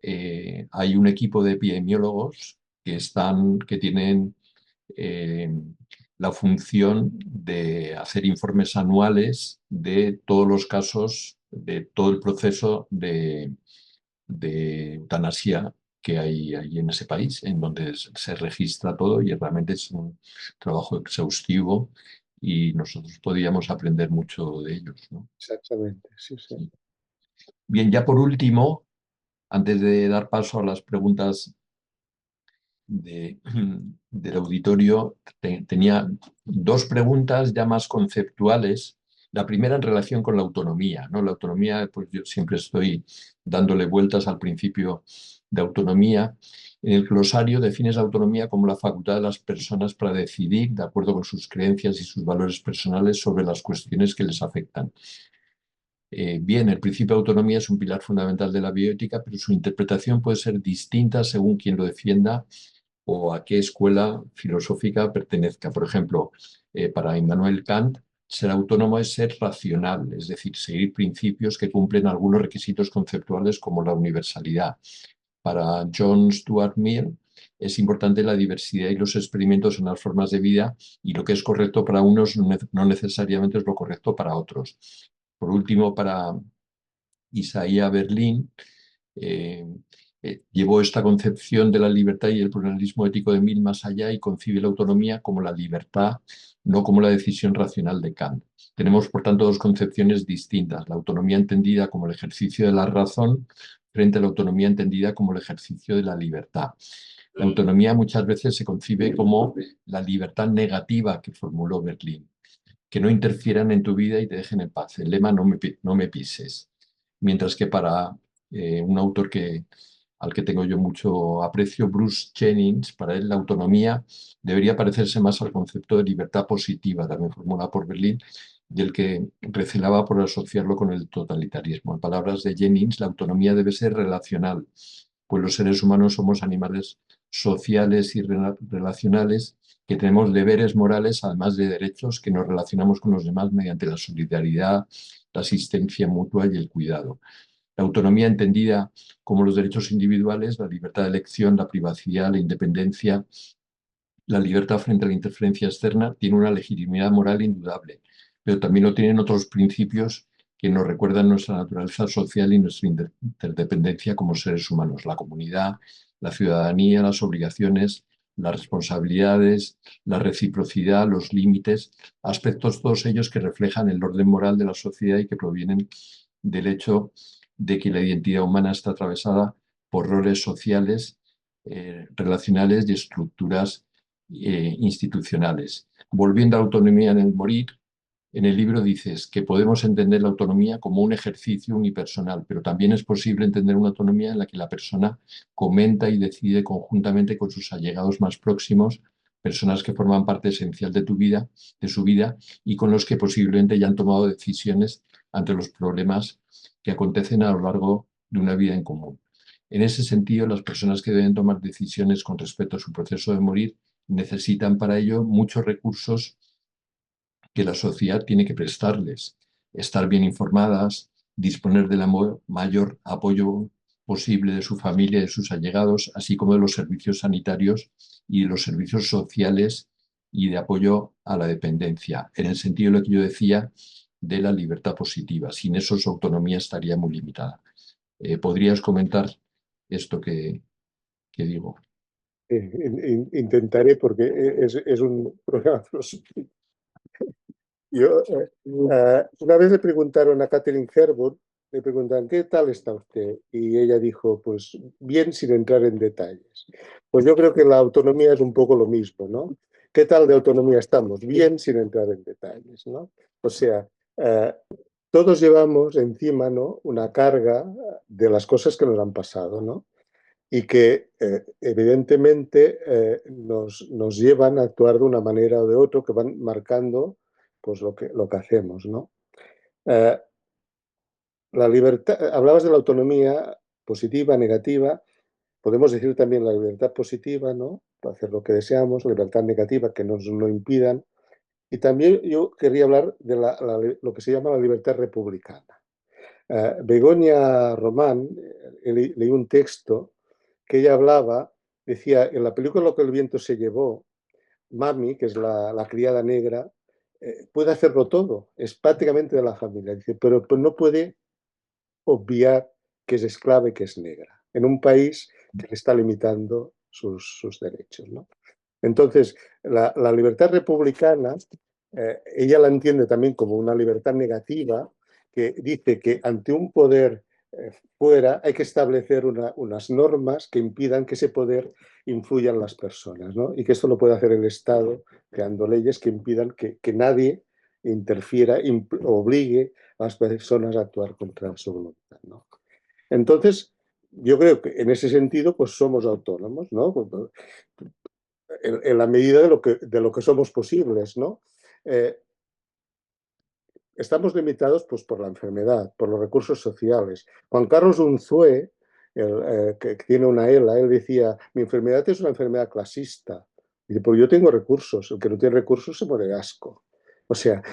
hay un equipo de epidemiólogos que tienen eh, la función de hacer informes anuales de todos los casos, de todo el proceso de eutanasia que hay ahí en ese país, en donde se registra todo y realmente es un trabajo exhaustivo y nosotros podíamos aprender mucho de ellos, ¿no? Exactamente, sí, sí. Sí. Bien, ya por último, antes de dar paso a las preguntas de- del auditorio, tenía dos preguntas ya más conceptuales. La primera en relación con la autonomía, ¿no? La autonomía, pues yo siempre estoy dándole vueltas al principio de autonomía. En el glosario defines la autonomía como la facultad de las personas para decidir, de acuerdo con sus creencias y sus valores personales, sobre las cuestiones que les afectan. Bien, el principio de autonomía es un pilar fundamental de la bioética, pero su interpretación puede ser distinta según quien lo defienda o a qué escuela filosófica pertenezca. Por ejemplo, para Immanuel Kant, ser autónomo es ser racional, es decir, seguir principios que cumplen algunos requisitos conceptuales como la universalidad. Para John Stuart Mill, es importante la diversidad y los experimentos en las formas de vida y lo que es correcto para unos no necesariamente es lo correcto para otros. Por último, para Isaiah Berlin, eh, llevó esta concepción de la libertad y el pluralismo ético de Mill más allá y concibe la autonomía como la libertad, no como la decisión racional de Kant. Tenemos, por tanto, dos concepciones distintas, la autonomía entendida como el ejercicio de la razón frente a la autonomía entendida como el ejercicio de la libertad. La autonomía muchas veces se concibe como la libertad negativa que formuló Berlín, que no interfieran en tu vida y te dejen en paz. El lema no me pises. Mientras que para un autor al que tengo yo mucho aprecio, Bruce Jennings, para él la autonomía debería parecerse más al concepto de libertad positiva, también formulada por Berlín, del que recelaba por asociarlo con el totalitarismo. En palabras de Jennings, la autonomía debe ser relacional, pues los seres humanos somos animales sociales y relacionales que tenemos deberes morales, además de derechos, que nos relacionamos con los demás mediante la solidaridad, la asistencia mutua y el cuidado. La autonomía entendida como los derechos individuales, la libertad de elección, la privacidad, la independencia, la libertad frente a la interferencia externa, tiene una legitimidad moral indudable, pero también lo tienen otros principios que nos recuerdan nuestra naturaleza social y nuestra interdependencia como seres humanos, la comunidad, la ciudadanía, las obligaciones, las responsabilidades, la reciprocidad, los límites, aspectos todos ellos que reflejan el orden moral de la sociedad y que provienen del hecho de que la identidad humana está atravesada por roles sociales, relacionales y estructuras institucionales. Volviendo a la autonomía en el morir, en el libro dices que podemos entender la autonomía como un ejercicio unipersonal, pero también es posible entender una autonomía en la que la persona comenta y decide conjuntamente con sus allegados más próximos, personas que forman parte esencial de tu vida, de su vida, y con los que posiblemente ya han tomado decisiones ante los problemas que acontecen a lo largo de una vida en común. En ese sentido, las personas que deben tomar decisiones con respecto a su proceso de morir necesitan para ello muchos recursos que la sociedad tiene que prestarles. Estar bien informadas, disponer del mayor apoyo posible de su familia y de sus allegados, así como de los servicios sanitarios y de los servicios sociales y de apoyo a la dependencia, en el sentido de lo que yo decía de la libertad positiva. Sin eso su autonomía estaría muy limitada. ¿Podrías comentar esto que digo? Intentaré porque es un programa filosófico. Yo, una vez le preguntaron a Catherine Herburn, le preguntan, ¿qué tal está usted? Y ella dijo, pues bien, sin entrar en detalles. Pues yo creo que la autonomía es un poco lo mismo, ¿no? ¿Qué tal de autonomía estamos? Bien, sin entrar en detalles, ¿no? O sea, eh, todos llevamos encima, ¿no?, una carga de las cosas que nos han pasado, ¿no? Y que evidentemente nos llevan a actuar de una manera o de otra, que van marcando pues lo que hacemos, ¿no? Eh, la libertad, hablabas de la autonomía positiva, negativa, podemos decir también la libertad positiva, ¿no?, para hacer lo que deseamos, la libertad negativa, que nos lo impidan. Y también yo querría hablar de lo que se llama la libertad republicana. Begoña Román, leí un texto que ella hablaba, decía, en la película Lo que el viento se llevó, Mami, que es la criada negra, puede hacerlo todo, es prácticamente de la familia, dice, pero no puede obviar que es esclava y que es negra, en un país que le está limitando sus derechos, ¿no? Entonces, la libertad republicana, ella la entiende también como una libertad negativa, que dice que ante un poder fuera hay que establecer unas normas que impidan que ese poder influya en las personas, ¿no? Y que esto lo puede hacer el Estado, creando leyes que impidan que nadie interfiera, obligue a las personas a actuar contra su voluntad, ¿no? Entonces, yo creo que en ese sentido, pues somos autónomos, ¿no? En la medida de lo que somos posibles, ¿no? Eh, Estamos limitados pues, por la enfermedad, por los recursos sociales. Juan Carlos Unzué, que tiene una ELA, él decía, mi enfermedad es una enfermedad clasista. Y dice, pues yo tengo recursos, el que no tiene recursos se muere de asco. O sea,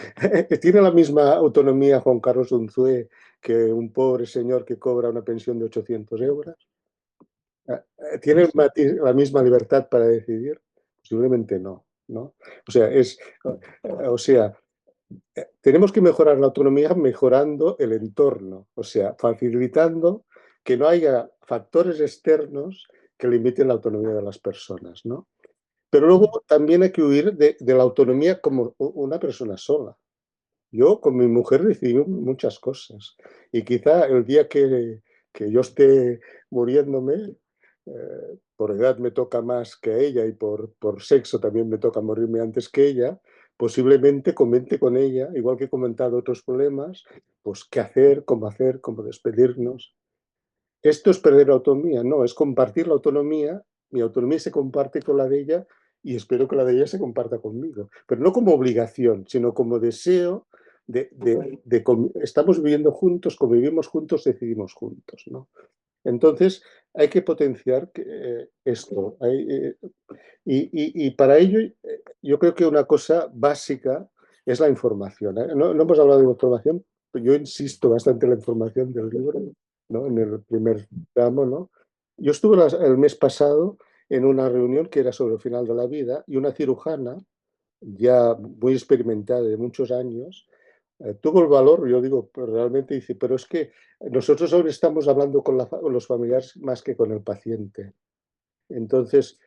tiene la misma autonomía Juan Carlos Unzué que un pobre señor que cobra una pensión de 800 euros. ¿Tiene la misma libertad para decidir? Posiblemente no, ¿no? O sea, o sea, tenemos que mejorar la autonomía mejorando el entorno, o sea, facilitando que no haya factores externos que limiten la autonomía de las personas, ¿no? Pero luego también hay que huir de la autonomía como una persona sola. Yo con mi mujer decidí muchas cosas y quizá el día que yo esté muriéndome, por edad me toca más que a ella y por sexo también me toca morirme antes que ella, posiblemente comente con ella, igual que he comentado otros problemas, pues qué hacer, cómo despedirnos. ¿Esto es perder autonomía? No, es compartir la autonomía. Mi autonomía se comparte con la de ella y espero que la de ella se comparta conmigo. Pero no como obligación, sino como deseo estamos viviendo juntos, convivimos juntos, decidimos juntos, ¿no? Entonces, hay que potenciar esto. Y para ello, yo creo que una cosa básica es la información, ¿eh? No hemos hablado de información, pero yo insisto bastante en la información del libro, ¿no?, en el primer tramo, ¿no? Yo estuve el mes pasado en una reunión que era sobre el final de la vida y una cirujana, ya muy experimentada de muchos años, tuvo el valor, yo digo, pues realmente dice, pero es que nosotros ahora estamos hablando con los familiares más que con el paciente. Entonces,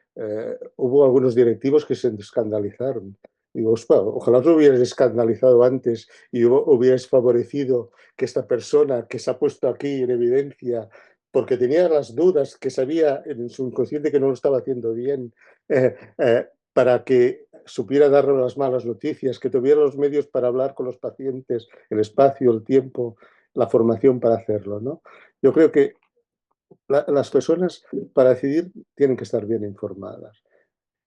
hubo algunos directivos que se escandalizaron. Digo, ojalá os hubierais escandalizado antes y hubierais favorecido que esta persona que se ha puesto aquí en evidencia, porque tenía las dudas, que sabía en su inconsciente que no lo estaba haciendo bien, para que supiera dar las malas noticias, que tuviera los medios para hablar con los pacientes, el espacio, el tiempo, la formación para hacerlo, ¿no? Yo creo que las personas para decidir tienen que estar bien informadas.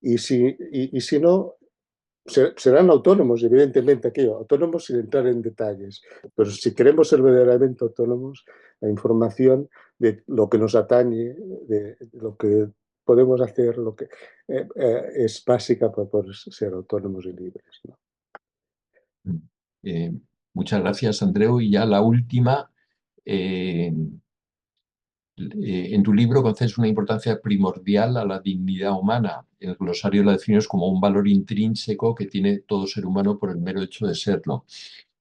Y si no, serán autónomos, evidentemente, aquello, autónomos sin entrar en detalles. Pero si queremos ser verdaderamente autónomos, la información de lo que nos atañe, de lo que podemos hacer, es básica para poder ser autónomos y libres, ¿no? Eh, Muchas gracias, Andreu. Y ya la última, eh, en tu libro concedes una importancia primordial a la dignidad humana. El glosario la defines como un valor intrínseco que tiene todo ser humano por el mero hecho de serlo.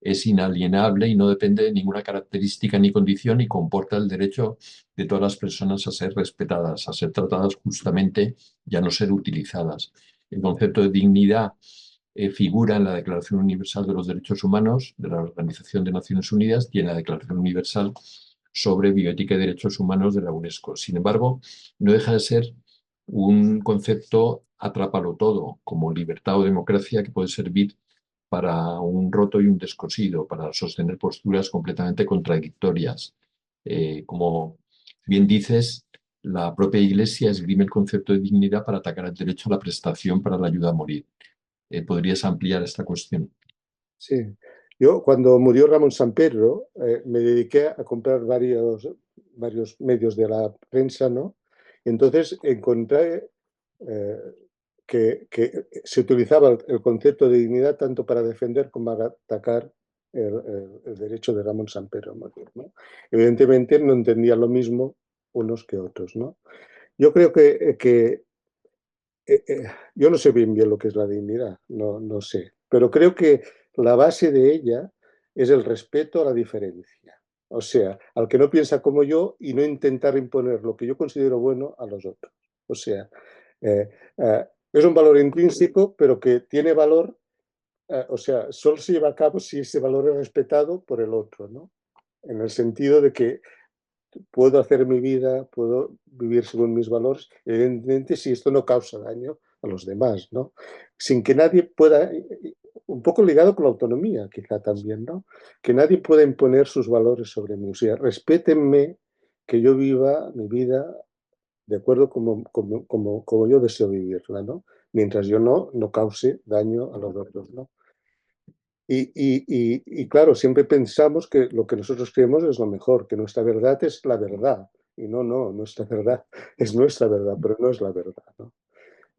Es inalienable y no depende de ninguna característica ni condición y comporta el derecho de todas las personas a ser respetadas, a ser tratadas justamente y a no ser utilizadas. El concepto de dignidad figura en la Declaración Universal de los Derechos Humanos de la Organización de Naciones Unidas y en la Declaración Universal sobre Bioética y Derechos Humanos de la UNESCO. Sin embargo, no deja de ser un concepto atrápalo todo, como libertad o democracia, que puede servir para un roto y un descosido, para sostener posturas completamente contradictorias. Como bien dices, la propia Iglesia esgrime el concepto de dignidad para atacar el derecho a la prestación para la ayuda a morir. ¿Podrías ampliar esta cuestión? Sí. Yo, cuando murió Ramón Sampedro, me dediqué a comprar varios medios de la prensa, ¿no? Entonces encontré eh, que se utilizaba el concepto de dignidad tanto para defender como para atacar el derecho de Ramón Sampedro a morir, ¿no? Evidentemente no entendían lo mismo unos que otros, ¿no? Yo creo que yo no sé bien lo que es la dignidad, no sé, pero creo que la base de ella es el respeto a la diferencia. O sea, al que no piensa como yo y no intentar imponer lo que yo considero bueno a los otros. O sea, eh, es un valor intrínseco, pero que tiene valor, o sea, solo se lleva a cabo si ese valor es respetado por el otro, ¿no? En el sentido de que puedo hacer mi vida, puedo vivir según mis valores, evidentemente si esto no causa daño a los demás, ¿no? Sin que nadie pueda, un poco ligado con la autonomía quizá también, ¿no? Que nadie pueda imponer sus valores sobre mí, o sea, respétenme que yo viva mi vida de acuerdo como yo deseo vivirla, ¿no? Mientras yo no cause daño a los otros, ¿no? Y claro, siempre pensamos que lo que nosotros creemos es lo mejor, que nuestra verdad es la verdad. Y no, nuestra verdad es nuestra verdad, pero no es la verdad, ¿no?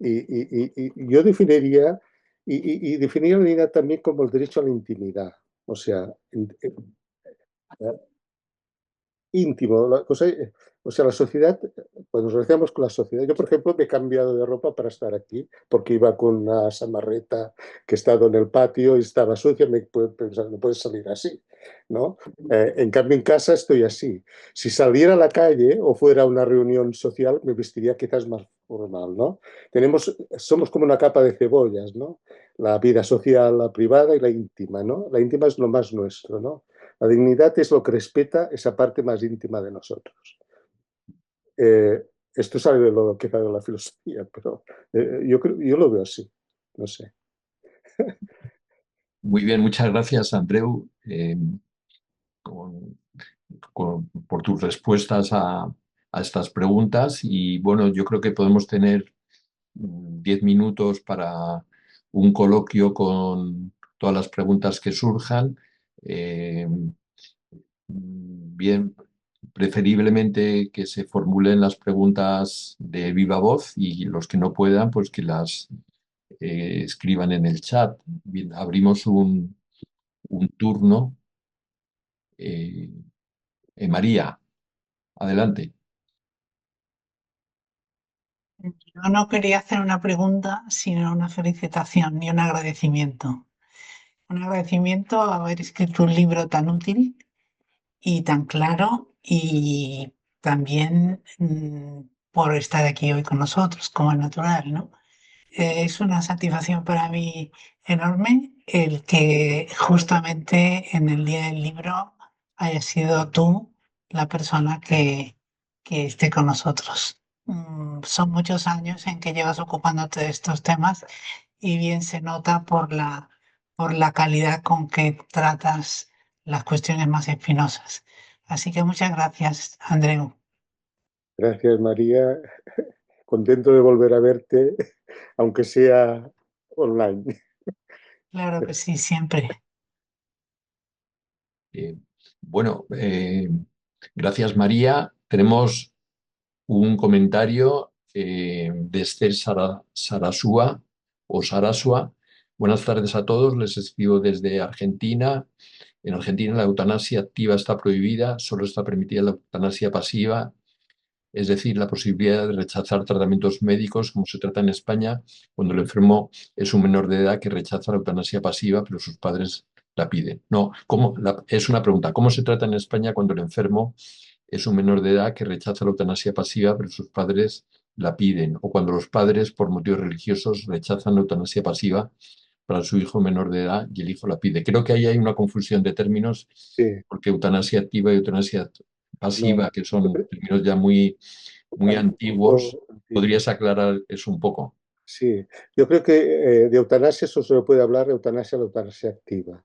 Y yo definiría, definiría la dignidad también como el derecho a la intimidad. O sea, íntimo. O sea, la sociedad, cuando nos relacionamos con la sociedad, yo por ejemplo me he cambiado de ropa para estar aquí, porque iba con una samarreta que he estado en el patio y estaba sucia, me puedo pensar, no puedes salir así, ¿no? En cambio en casa estoy así. Si saliera a la calle o fuera a una reunión social, me vestiría quizás más formal, ¿no? Somos como una capa de cebollas, ¿no? La vida social, la privada y la íntima, ¿no? La íntima es lo más nuestro, ¿no? La dignidad es lo que respeta esa parte más íntima de nosotros. Esto sale de lo que de la filosofía, pero yo lo veo así, no sé. Muy bien, muchas gracias, Andreu, por tus respuestas a estas preguntas. Y bueno, yo creo que podemos tener 10 minutos para un coloquio con todas las preguntas que surjan. Eh, Bien, preferiblemente que se formulen las preguntas de viva voz y los que no puedan, pues que las escriban en el chat. Bien, abrimos un turno. Eh, María, adelante. Yo no quería hacer una pregunta, sino una felicitación y un agradecimiento. Un agradecimiento a haber escrito un libro tan útil y tan claro y también por estar aquí hoy con nosotros, como es natural, ¿no? Es una satisfacción para mí enorme el que justamente en el día del libro hayas sido tú la persona que esté con nosotros. Son muchos años en que llevas ocupándote de estos temas y bien se nota por la calidad con que tratas las cuestiones más espinosas. Así que muchas gracias, Andreu. Gracias, María. Contento de volver a verte, aunque sea online. Claro que sí, siempre. Eh, bueno, gracias, María. Tenemos un comentario de Esther Sarasúa o Sarasua. Buenas tardes a todos, les escribo desde Argentina En Argentina la eutanasia activa está prohibida, solo está permitida la eutanasia pasiva, es decir, la posibilidad de rechazar tratamientos médicos, como se trata en España, cuando el enfermo es un menor de edad que rechaza la eutanasia pasiva, pero sus padres la piden. No, es una pregunta. ¿Cómo se trata en España cuando el enfermo es un menor de edad que rechaza la eutanasia pasiva, pero sus padres la piden? O cuando los padres, por motivos religiosos, rechazan la eutanasia pasiva para su hijo menor de edad y el hijo la pide. Creo que ahí hay una confusión de términos, Sí, porque eutanasia activa y eutanasia no. pasiva, que Yo son creo- términos ya muy un antiguos, poco antiguo. ¿podrías aclarar eso un poco? Sí, yo creo que de eutanasia eso se puede hablar de eutanasia a la eutanasia activa.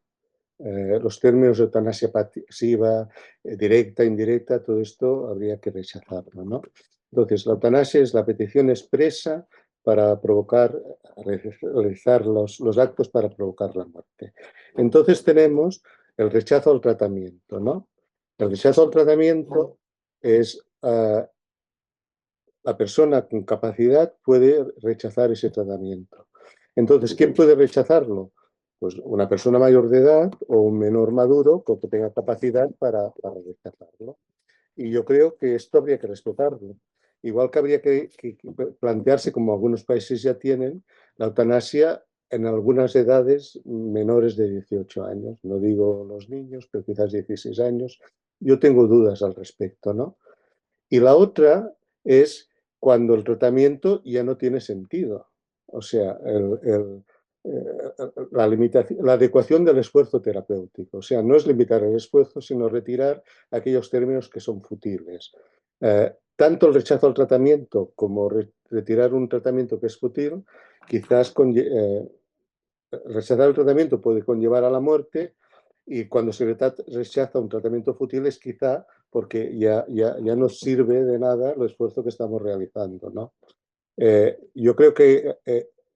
Los términos de eutanasia pasiva, directa, indirecta, todo esto habría que rechazarlo, ¿no? Entonces, la eutanasia es la petición expresa para provocar, realizar los actos para provocar la muerte. Entonces tenemos el rechazo al tratamiento, ¿no? El rechazo al tratamiento es la persona con capacidad puede rechazar ese tratamiento. Entonces, ¿quién puede rechazarlo? Pues una persona mayor de edad o un menor maduro que tenga capacidad para rechazarlo. Y yo creo que esto habría que respetarlo. Igual que habría que plantearse, como algunos países ya tienen, la eutanasia en algunas edades menores de 18 años. No digo los niños, pero quizás 16 años. Yo tengo dudas al respecto, ¿no? Y la otra es cuando el tratamiento ya no tiene sentido. O sea, la adecuación del esfuerzo terapéutico. O sea, no es limitar el esfuerzo, sino retirar aquellos términos que son futiles. Tanto el rechazo al tratamiento como retirar un tratamiento que es fútil, quizás rechazar el tratamiento puede conllevar a la muerte y cuando se rechaza un tratamiento fútil es quizá porque ya no sirve de nada el esfuerzo que estamos realizando, ¿no? Yo creo que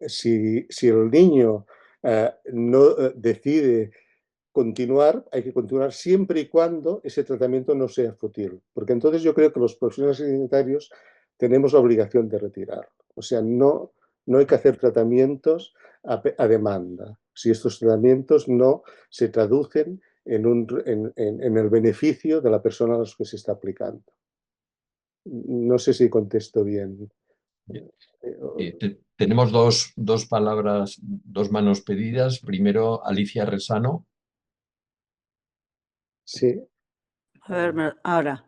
si el niño no decide continuar, hay que continuar siempre y cuando ese tratamiento no sea fútil, porque entonces yo creo que los profesionales sanitarios tenemos la obligación de retirar. O sea, no hay que hacer tratamientos a demanda, si estos tratamientos no se traducen en el beneficio de la persona a la que se está aplicando. No sé si contesto bien. Tenemos dos palabras, dos manos pedidas. Primero, Alicia Resano. Sí. A ver, ahora.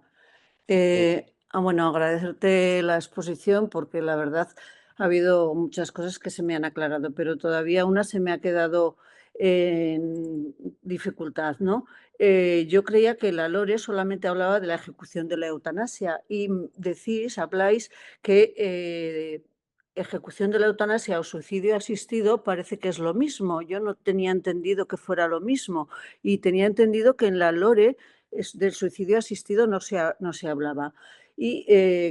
Bueno, agradecerte la exposición porque la verdad ha habido muchas cosas que se me han aclarado, pero todavía una se me ha quedado en dificultad, ¿no? Yo creía que la LORE solamente hablaba de la ejecución de la eutanasia y habláis que ejecución de la eutanasia o suicidio asistido parece que es lo mismo. Yo no tenía entendido que fuera lo mismo y tenía entendido que en la LORE del suicidio asistido no se hablaba. Y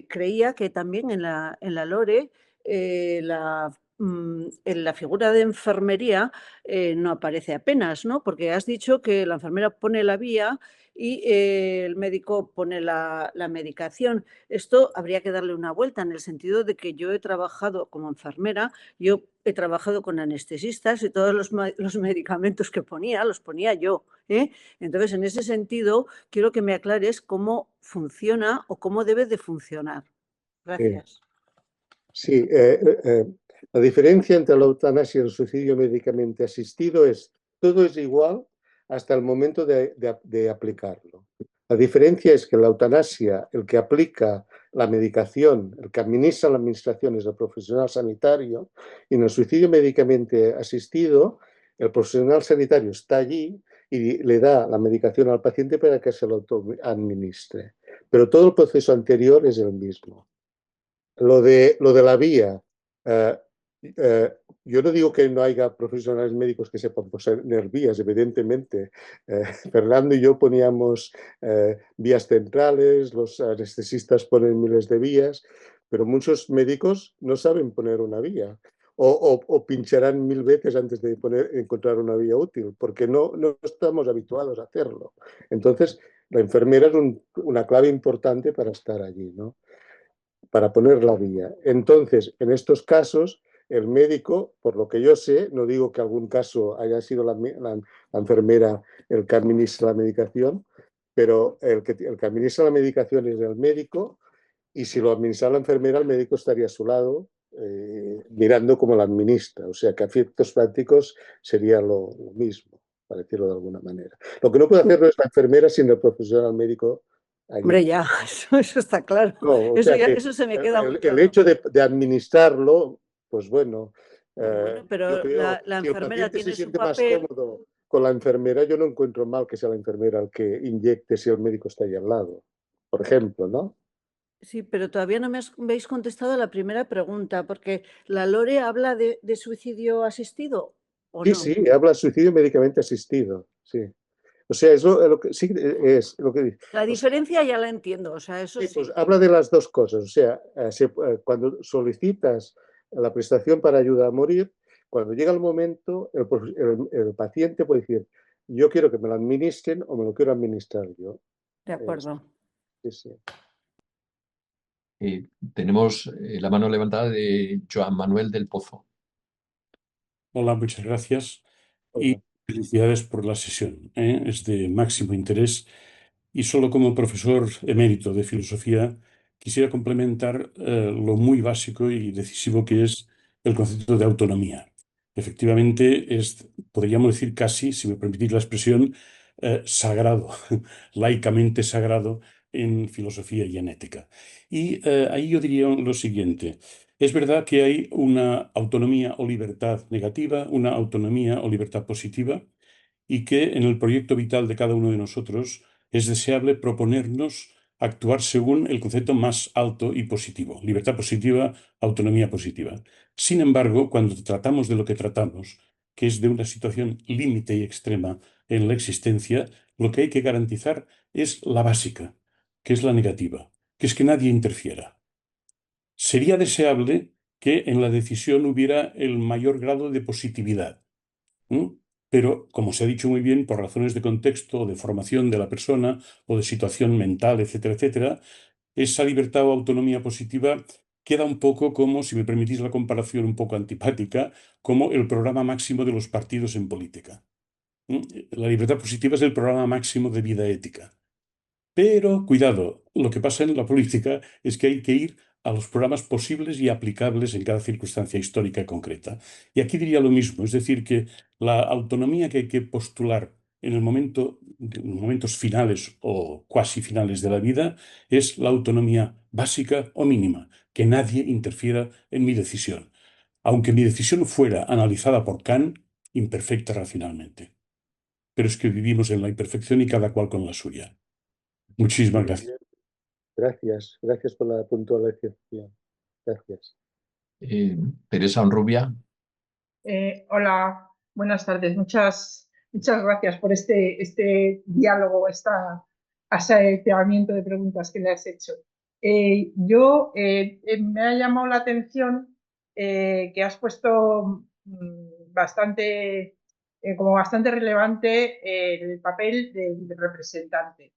creía que también en la LORE en la figura de enfermería no aparece apenas, ¿no? Porque has dicho que la enfermera pone la vía y el médico pone la medicación. Esto habría que darle una vuelta en el sentido de que yo he trabajado como enfermera, yo he trabajado con anestesistas y todos los medicamentos que ponía, los ponía yo, ¿eh? Entonces, en ese sentido, quiero que me aclares cómo funciona o cómo debe de funcionar. Sí. Gracias. Sí, la diferencia entre la eutanasia y el suicidio médicamente asistido es todo es igual hasta el momento de aplicarlo. La diferencia es que en la eutanasia, el que aplica la medicación, el que administra la administración es el profesional sanitario, y en el suicidio médicamente asistido, el profesional sanitario está allí y le da la medicación al paciente para que se lo administre. Pero todo el proceso anterior es el mismo. Lo de la vía, eh, eh, yo no digo que no haya profesionales médicos que sepan poner vías, evidentemente. Fernando y yo poníamos vías centrales, los anestesistas ponen miles de vías, pero muchos médicos no saben poner una vía. O pincharán 1000 veces antes de encontrar una vía útil, porque no estamos habituados a hacerlo. Entonces, la enfermera es una clave importante para estar allí, ¿no? Para poner la vía. Entonces, en estos casos, el médico, por lo que yo sé, no digo que algún caso haya sido la enfermera el que administra la medicación, pero el que administra la medicación es el médico, y si lo administra la enfermera, el médico estaría a su lado mirando cómo la administra. O sea que a efectos prácticos sería lo mismo, para decirlo de alguna manera. Lo que no puede hacer no es la enfermera, sino el profesional médico allí. Hombre, ya, eso está claro. No, o Eso, sea que eso se me queda muy el claro. hecho de administrarlo, pues bueno, Bueno, yo pero creo, la si el enfermera paciente se tiene su siente más papel. cómodo con la enfermera, yo no encuentro mal que sea la enfermera el que inyecte si el médico está ahí al lado, por ejemplo, ¿no? Sí, pero todavía no me habéis contestado a la primera pregunta, porque la LORE habla de suicidio asistido o Sí, no. sí, habla de suicidio médicamente asistido, sí. O sea, lo que sí es lo que dice. La O sea, diferencia ya la entiendo, o sea, eso sí, pues sí. habla de las dos cosas. O sea, cuando solicitas la prestación para ayuda a morir, cuando llega el momento, el paciente puede decir, yo quiero que me lo administren o me lo quiero administrar yo. De acuerdo. Sí, sí. Tenemos la mano levantada de Joan Manuel del Pozo. Hola, muchas gracias y Hola. felicidades por la sesión. Es de máximo interés y solo como profesor emérito de filosofía quisiera complementar lo muy básico y decisivo que es el concepto de autonomía. Efectivamente, podríamos decir casi, si me permitís la expresión, sagrado, laicamente sagrado en filosofía y en ética. Y ahí yo diría lo siguiente. Es verdad que hay una autonomía o libertad negativa, una autonomía o libertad positiva, y que en el proyecto vital de cada uno de nosotros es deseable proponernos actuar según el concepto más alto y positivo, libertad positiva, autonomía positiva. Sin embargo, cuando tratamos de lo que tratamos, que es de una situación límite y extrema en la existencia, lo que hay que garantizar es la básica, que es la negativa, que es que nadie interfiera. Sería deseable que en la decisión hubiera el mayor grado de positividad. ¿m? Pero, como se ha dicho muy bien, por razones de contexto o de formación de la persona o de situación mental, etcétera, etcétera, esa libertad o autonomía positiva queda un poco como, si me permitís la comparación un poco antipática, como el programa máximo de los partidos en política. La libertad positiva es el programa máximo de vida ética. Pero cuidado, lo que pasa en la política es que hay que ir a los programas posibles y aplicables en cada circunstancia histórica concreta. Y aquí diría lo mismo, es decir, que la autonomía que hay que postular en el en momentos finales o cuasi finales de la vida es la autonomía básica o mínima, que nadie interfiera en mi decisión, aunque mi decisión fuera analizada por Kant imperfecta racionalmente. Pero es que vivimos en la imperfección y cada cual con la suya. Muchísimas Muy gracias. bien. Gracias, gracias por la puntualización. Gracias. Teresa Onrubia. Hola, buenas tardes. Muchas gracias por este diálogo, este planteamiento de preguntas que le has hecho. Me ha llamado la atención que has puesto como bastante relevante el papel del representante.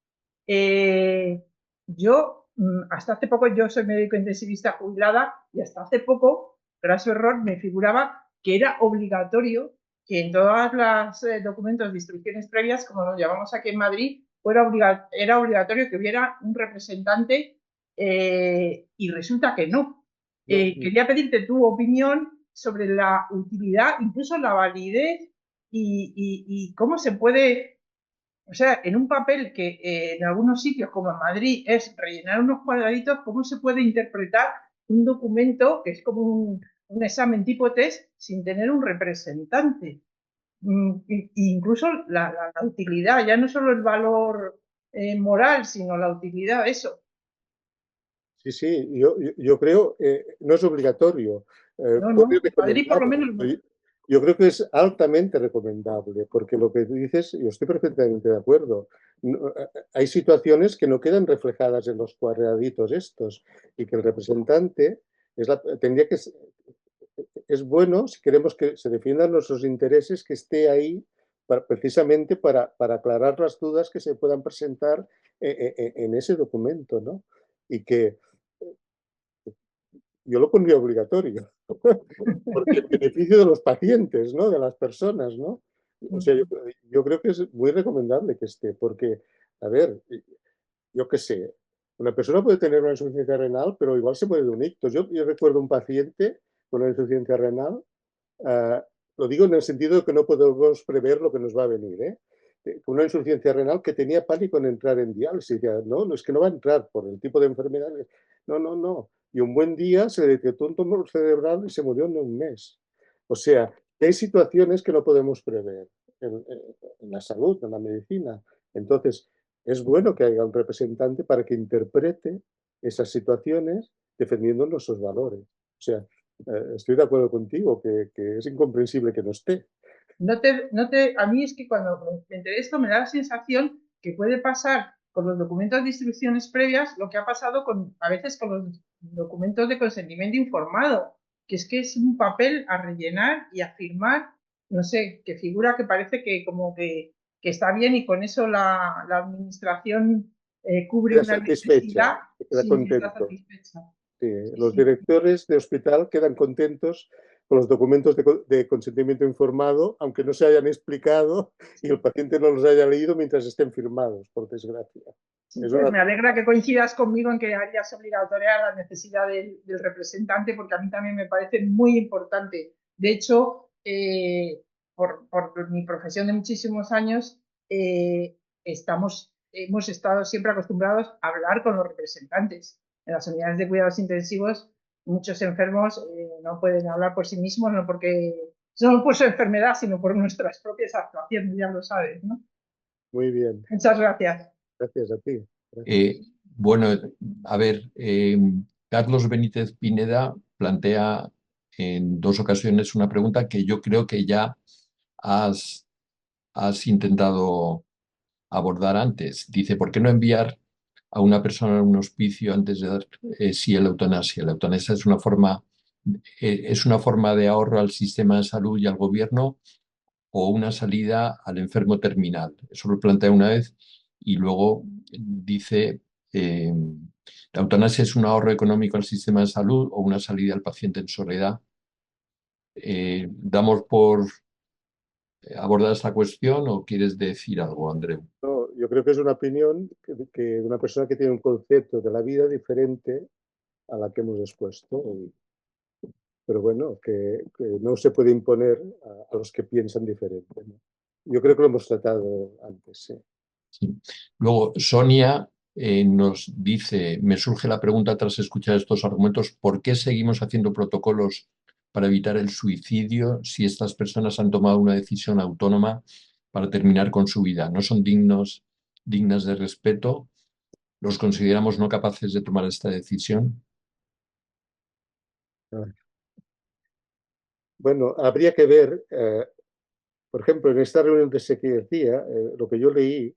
Hasta hace poco, yo soy médico intensivista jubilada y hasta hace poco, graso error, me figuraba que era obligatorio que en todos los documentos de instrucciones previas, como los llamamos aquí en Madrid, era obligatorio que hubiera un representante y resulta que no. Quería pedirte tu opinión sobre la utilidad, incluso la validez y cómo se puede, o sea, en un papel que en algunos sitios como en Madrid es rellenar unos cuadraditos, ¿cómo se puede interpretar un documento que es como un examen tipo test sin tener un representante? Incluso la utilidad, ya no solo el valor moral, sino la utilidad, eso. Sí, sí, yo creo no es obligatorio. No, Puede en Madrid por lo recomendarlo. menos no. Yo creo que es altamente recomendable, porque lo que tú dices, yo estoy perfectamente de acuerdo. Hay situaciones que no quedan reflejadas en los cuadraditos estos y que el representante tendría que es bueno, si queremos que se defiendan nuestros intereses, que esté ahí precisamente para aclarar las dudas que se puedan presentar en ese documento, ¿no? Y que yo lo pondría obligatorio, Porque el beneficio de los pacientes, ¿no? De las personas, ¿no? O sea, yo creo que es muy recomendable que esté, porque, a ver, yo qué sé, una persona puede tener una insuficiencia renal, pero igual se muere de un ictus. Yo recuerdo un paciente con una insuficiencia renal, ah, lo digo en el sentido de que no podemos prever lo que nos va a venir, ¿eh? Con una insuficiencia renal que tenía pánico en entrar en diálisis. Decía, no, no, es que no va a entrar por el tipo de enfermedad. No, no, no. Y un buen día se le detectó un tumor cerebral y se murió en un mes. O sea, que hay situaciones que no podemos prever en la salud, en la medicina. Entonces, es bueno que haya un representante para que interprete esas situaciones defendiendo nuestros valores. O sea, estoy de acuerdo contigo que es incomprensible que no esté. A mí es que cuando me enteré de esto me da la sensación que puede pasar con los documentos de instrucciones previas lo que ha pasado a veces con los documentos de consentimiento informado, que es un papel a rellenar y a firmar, no sé, que figura que parece que como que está bien y con eso la administración cubre Queda una satisfecha, necesidad queda sin estar contento. satisfecha. Sí, Sí, los sí. directores de hospital quedan contentos con los documentos de consentimiento informado, aunque no se hayan explicado y el paciente no los haya leído mientras estén firmados, por desgracia. Sí, Es pues una... me alegra que coincidas conmigo en que harías obligatoria la necesidad del representante, porque a mí también me parece muy importante. De hecho, por mi profesión de muchísimos años, hemos estado siempre acostumbrados a hablar con los representantes. En las unidades de cuidados intensivos, muchos enfermos no pueden hablar por sí mismos, no por su enfermedad, sino por nuestras propias actuaciones, ya lo sabes, ¿no? Muy bien, Muchas gracias. gracias a ti. Gracias. Bueno, a ver, Carlos Benítez Pineda plantea en dos ocasiones una pregunta que yo creo que ya has intentado abordar antes. Dice, ¿por qué no enviar a una persona a un hospicio antes de dar sí a la eutanasia? La eutanasia es una forma de ahorro al sistema de salud y al gobierno o una salida al enfermo terminal. Eso lo plantea una vez y luego dice, la eutanasia es un ahorro económico al sistema de salud o una salida al paciente en soledad. ¿Damos por abordar esta cuestión o quieres decir algo, Andreu? No, yo creo que es una opinión de una persona que tiene un concepto de la vida diferente a la que hemos expuesto. Pero bueno, que no se puede imponer a los que piensan diferente, ¿no? Yo creo que lo hemos tratado antes, sí. Sí. Luego, Sonia nos dice, me surge la pregunta tras escuchar estos argumentos, ¿por qué seguimos haciendo protocolos para evitar el suicidio si estas personas han tomado una decisión autónoma para terminar con su vida? ¿No son dignas de respeto? ¿Los consideramos no capaces de tomar esta decisión? Bueno, habría que ver, por ejemplo, en esta reunión de psiquiatría, lo que yo leí,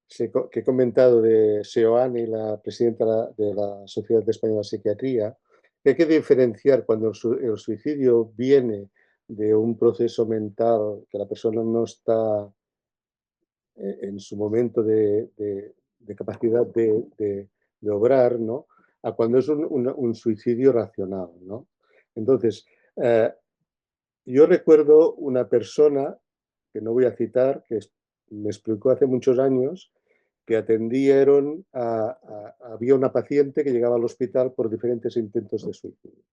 que he comentado de Seoane, la presidenta de la Sociedad Española de Psiquiatría, que hay que diferenciar cuando el suicidio viene de un proceso mental que la persona no está en su momento de capacidad de obrar, ¿no? A cuando es un suicidio racional, ¿no? Entonces, yo recuerdo una persona, que no voy a citar, me explicó hace muchos años que atendieron había una paciente que llegaba al hospital por diferentes intentos de suicidio.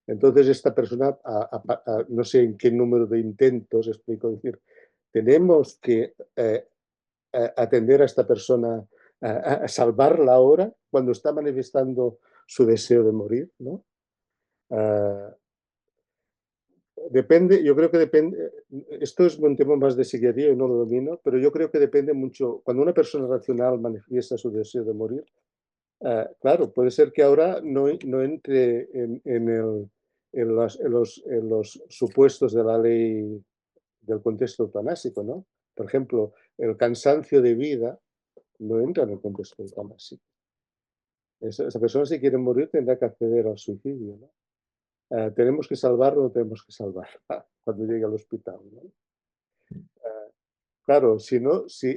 Entonces esta persona, no sé en qué número de intentos, explicó, decir, tenemos que atender a esta persona, a salvarla ahora cuando está manifestando su deseo de morir, ¿no? Depende, yo creo que depende, esto es un tema más de psiquiatría y no lo domino, pero yo creo que depende mucho, cuando una persona racional manifiesta su deseo de morir, claro, puede ser que ahora no entre en los supuestos de la ley del contexto eutanásico, ¿no? Por ejemplo, el cansancio de vida no entra en el contexto eutanásico. Esa persona, si quiere morir, tendrá que acceder al suicidio, ¿no? ¿Tenemos que salvarlo o no tenemos que salvarlo cuando llegue al hospital, ¿no? Claro, si no, si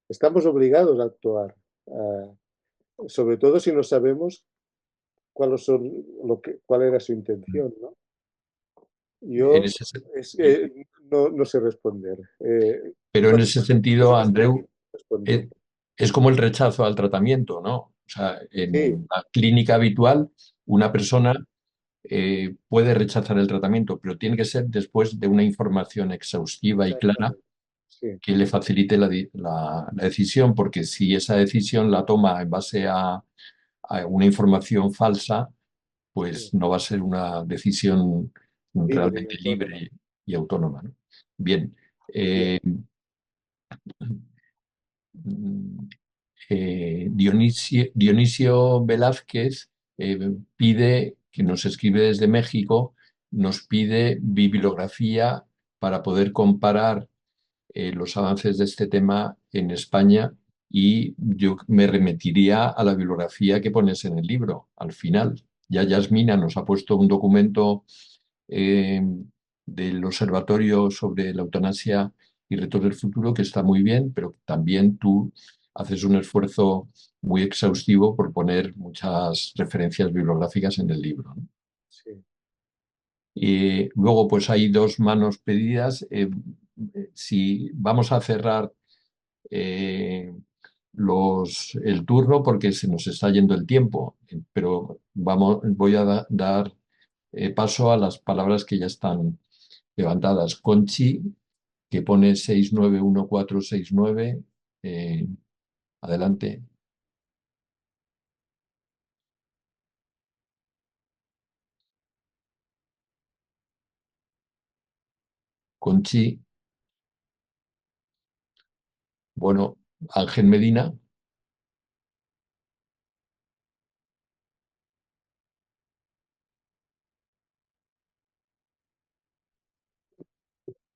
estamos obligados a actuar, sobre todo si no sabemos cuál era su intención, ¿no? En Yo ese, se- no sé responder. pero en ese sentido, Andreu, Responder. es, es como el rechazo al tratamiento, ¿no? O sea, Sí, en la clínica habitual, una persona puede rechazar el tratamiento, pero tiene que ser después de una información exhaustiva y clara exactamente. Sí, que le facilite la decisión, porque si esa decisión la toma en base a una información falsa, pues sí. no va a ser una decisión Libre y realmente autónoma. libre y autónoma, ¿no? Bien. Bien. Mm, Dionisio Velázquez pide, que nos escribe desde México, nos pide bibliografía para poder comparar los avances de este tema en España y yo me remitiría a la bibliografía que pones en el libro, al final. Ya Yasmina nos ha puesto un documento eh, del Observatorio sobre la Eutanasia y Retos del Futuro que está muy bien, pero también tú haces un esfuerzo muy exhaustivo por poner muchas referencias bibliográficas en el libro, ¿no? Sí. Y luego, pues hay dos manos pedidas. Si vamos a cerrar el turno porque se nos está yendo el tiempo, pero voy a dar paso a las palabras que ya están levantadas. Conchi, que pone 691469. Adelante. Conchi. Bueno, Ángel Medina.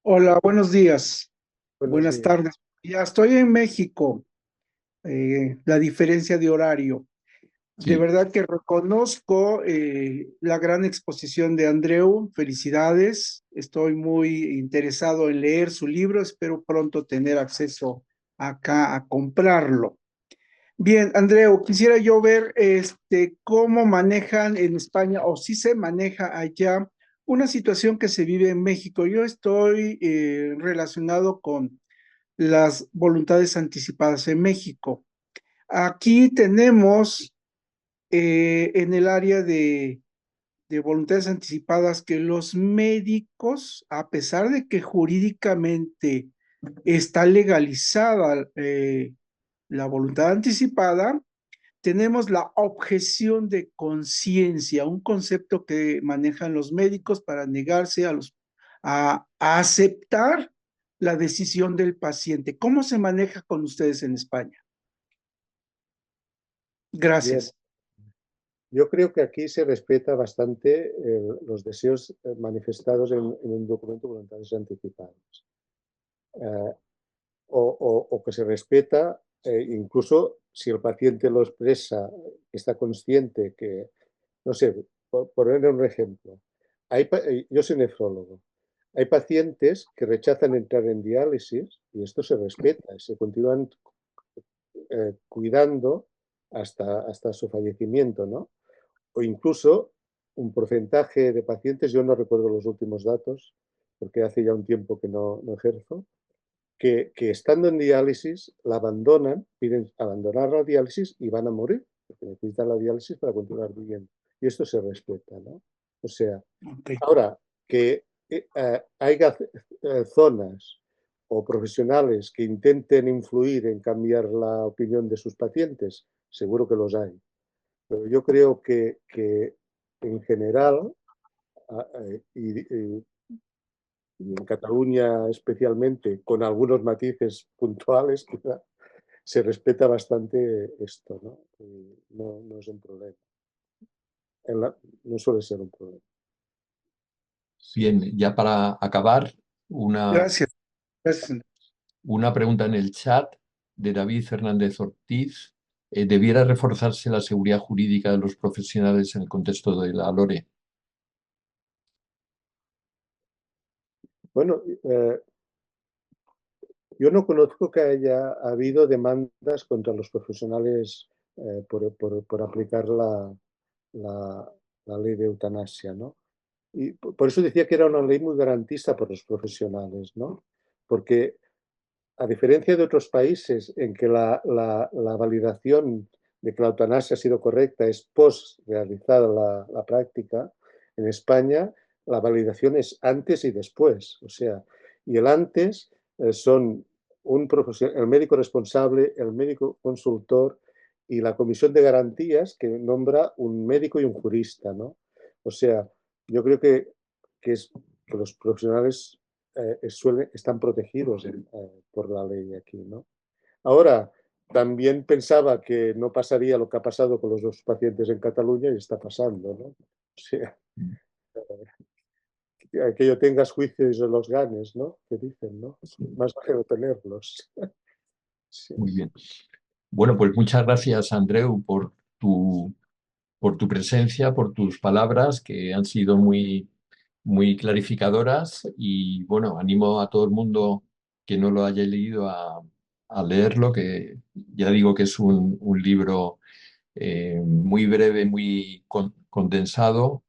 Hola, buenos días, Buenos buenas días. tardes. Ya estoy en México, la diferencia de horario. De Sí, verdad que reconozco la gran exposición de Andreu. Felicidades. Estoy muy interesado en leer su libro. Espero pronto tener acceso acá a comprarlo. Bien, Andreu, quisiera yo ver cómo manejan en España o si se maneja allá una situación que se vive en México. Yo estoy relacionado con las voluntades anticipadas en México. Aquí tenemos en el área de voluntades anticipadas que los médicos, a pesar de que jurídicamente está legalizada la voluntad anticipada, tenemos la objeción de conciencia, un concepto que manejan los médicos para negarse a aceptar la decisión del paciente. ¿Cómo se maneja con ustedes en España? Bien. Gracias. Yo creo que aquí se respeta bastante los deseos manifestados en un documento de voluntades anticipadas. Eh, o que se respeta, incluso si el paciente lo expresa, está consciente que, no sé, por poner un ejemplo, yo soy nefrólogo, hay pacientes que rechazan entrar en diálisis y esto se respeta, se continúan cuidando hasta su fallecimiento, ¿no? O incluso un porcentaje de pacientes, yo no recuerdo los últimos datos, porque hace ya un tiempo que no ejerzo, que estando en diálisis la abandonan, piden abandonar la diálisis y van a morir, porque necesitan la diálisis para continuar viviendo. Y esto se respeta, ¿no? O sea, Okay. ahora que haya zonas o profesionales que intenten influir en cambiar la opinión de sus pacientes, seguro que los hay. Pero yo creo que en general, y en Cataluña especialmente, con algunos matices puntuales, quizá, se respeta bastante esto, ¿no? No es un problema. No suele ser un problema. Sí. bien, ya para acabar, una, Gracias. Gracias. una pregunta en el chat de David Fernández Ortiz. ¿Debiera reforzarse la seguridad jurídica de los profesionales en el contexto de la LORE? Bueno, yo no conozco que haya habido demandas contra los profesionales por aplicar la, la ley de eutanasia, ¿no? Y por eso decía que era una ley muy garantista por los profesionales, ¿no? Porque a diferencia de otros países en que la validación de que la eutanasia ha sido correcta es post realizada la práctica, en España la validación es antes y después. O sea, y el antes son el médico responsable, el médico consultor y la comisión de garantías que nombra un médico y un jurista, ¿no? O sea, yo creo que los profesionales están protegidos por la ley aquí, ¿no? Ahora, también pensaba que no pasaría lo que ha pasado con los dos pacientes en Cataluña y está pasando, ¿no? O sea, que yo tengas juicios y los ganes, ¿no? Que dicen, ¿no? Más vale no tenerlos. Sí. Muy bien. Bueno, pues muchas gracias, Andreu, por tu presencia, por tus palabras, que han sido muy, muy clarificadoras. Y bueno, animo a todo el mundo que no lo haya leído a leerlo, que ya digo que es un libro muy breve, muy condensado,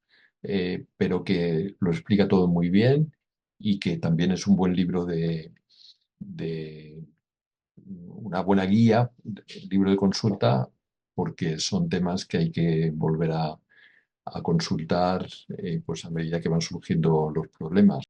pero que lo explica todo muy bien y que también es un buen libro de una buena guía, libro de consulta, porque son temas que hay que volver a consultar pues a medida que van surgiendo los problemas.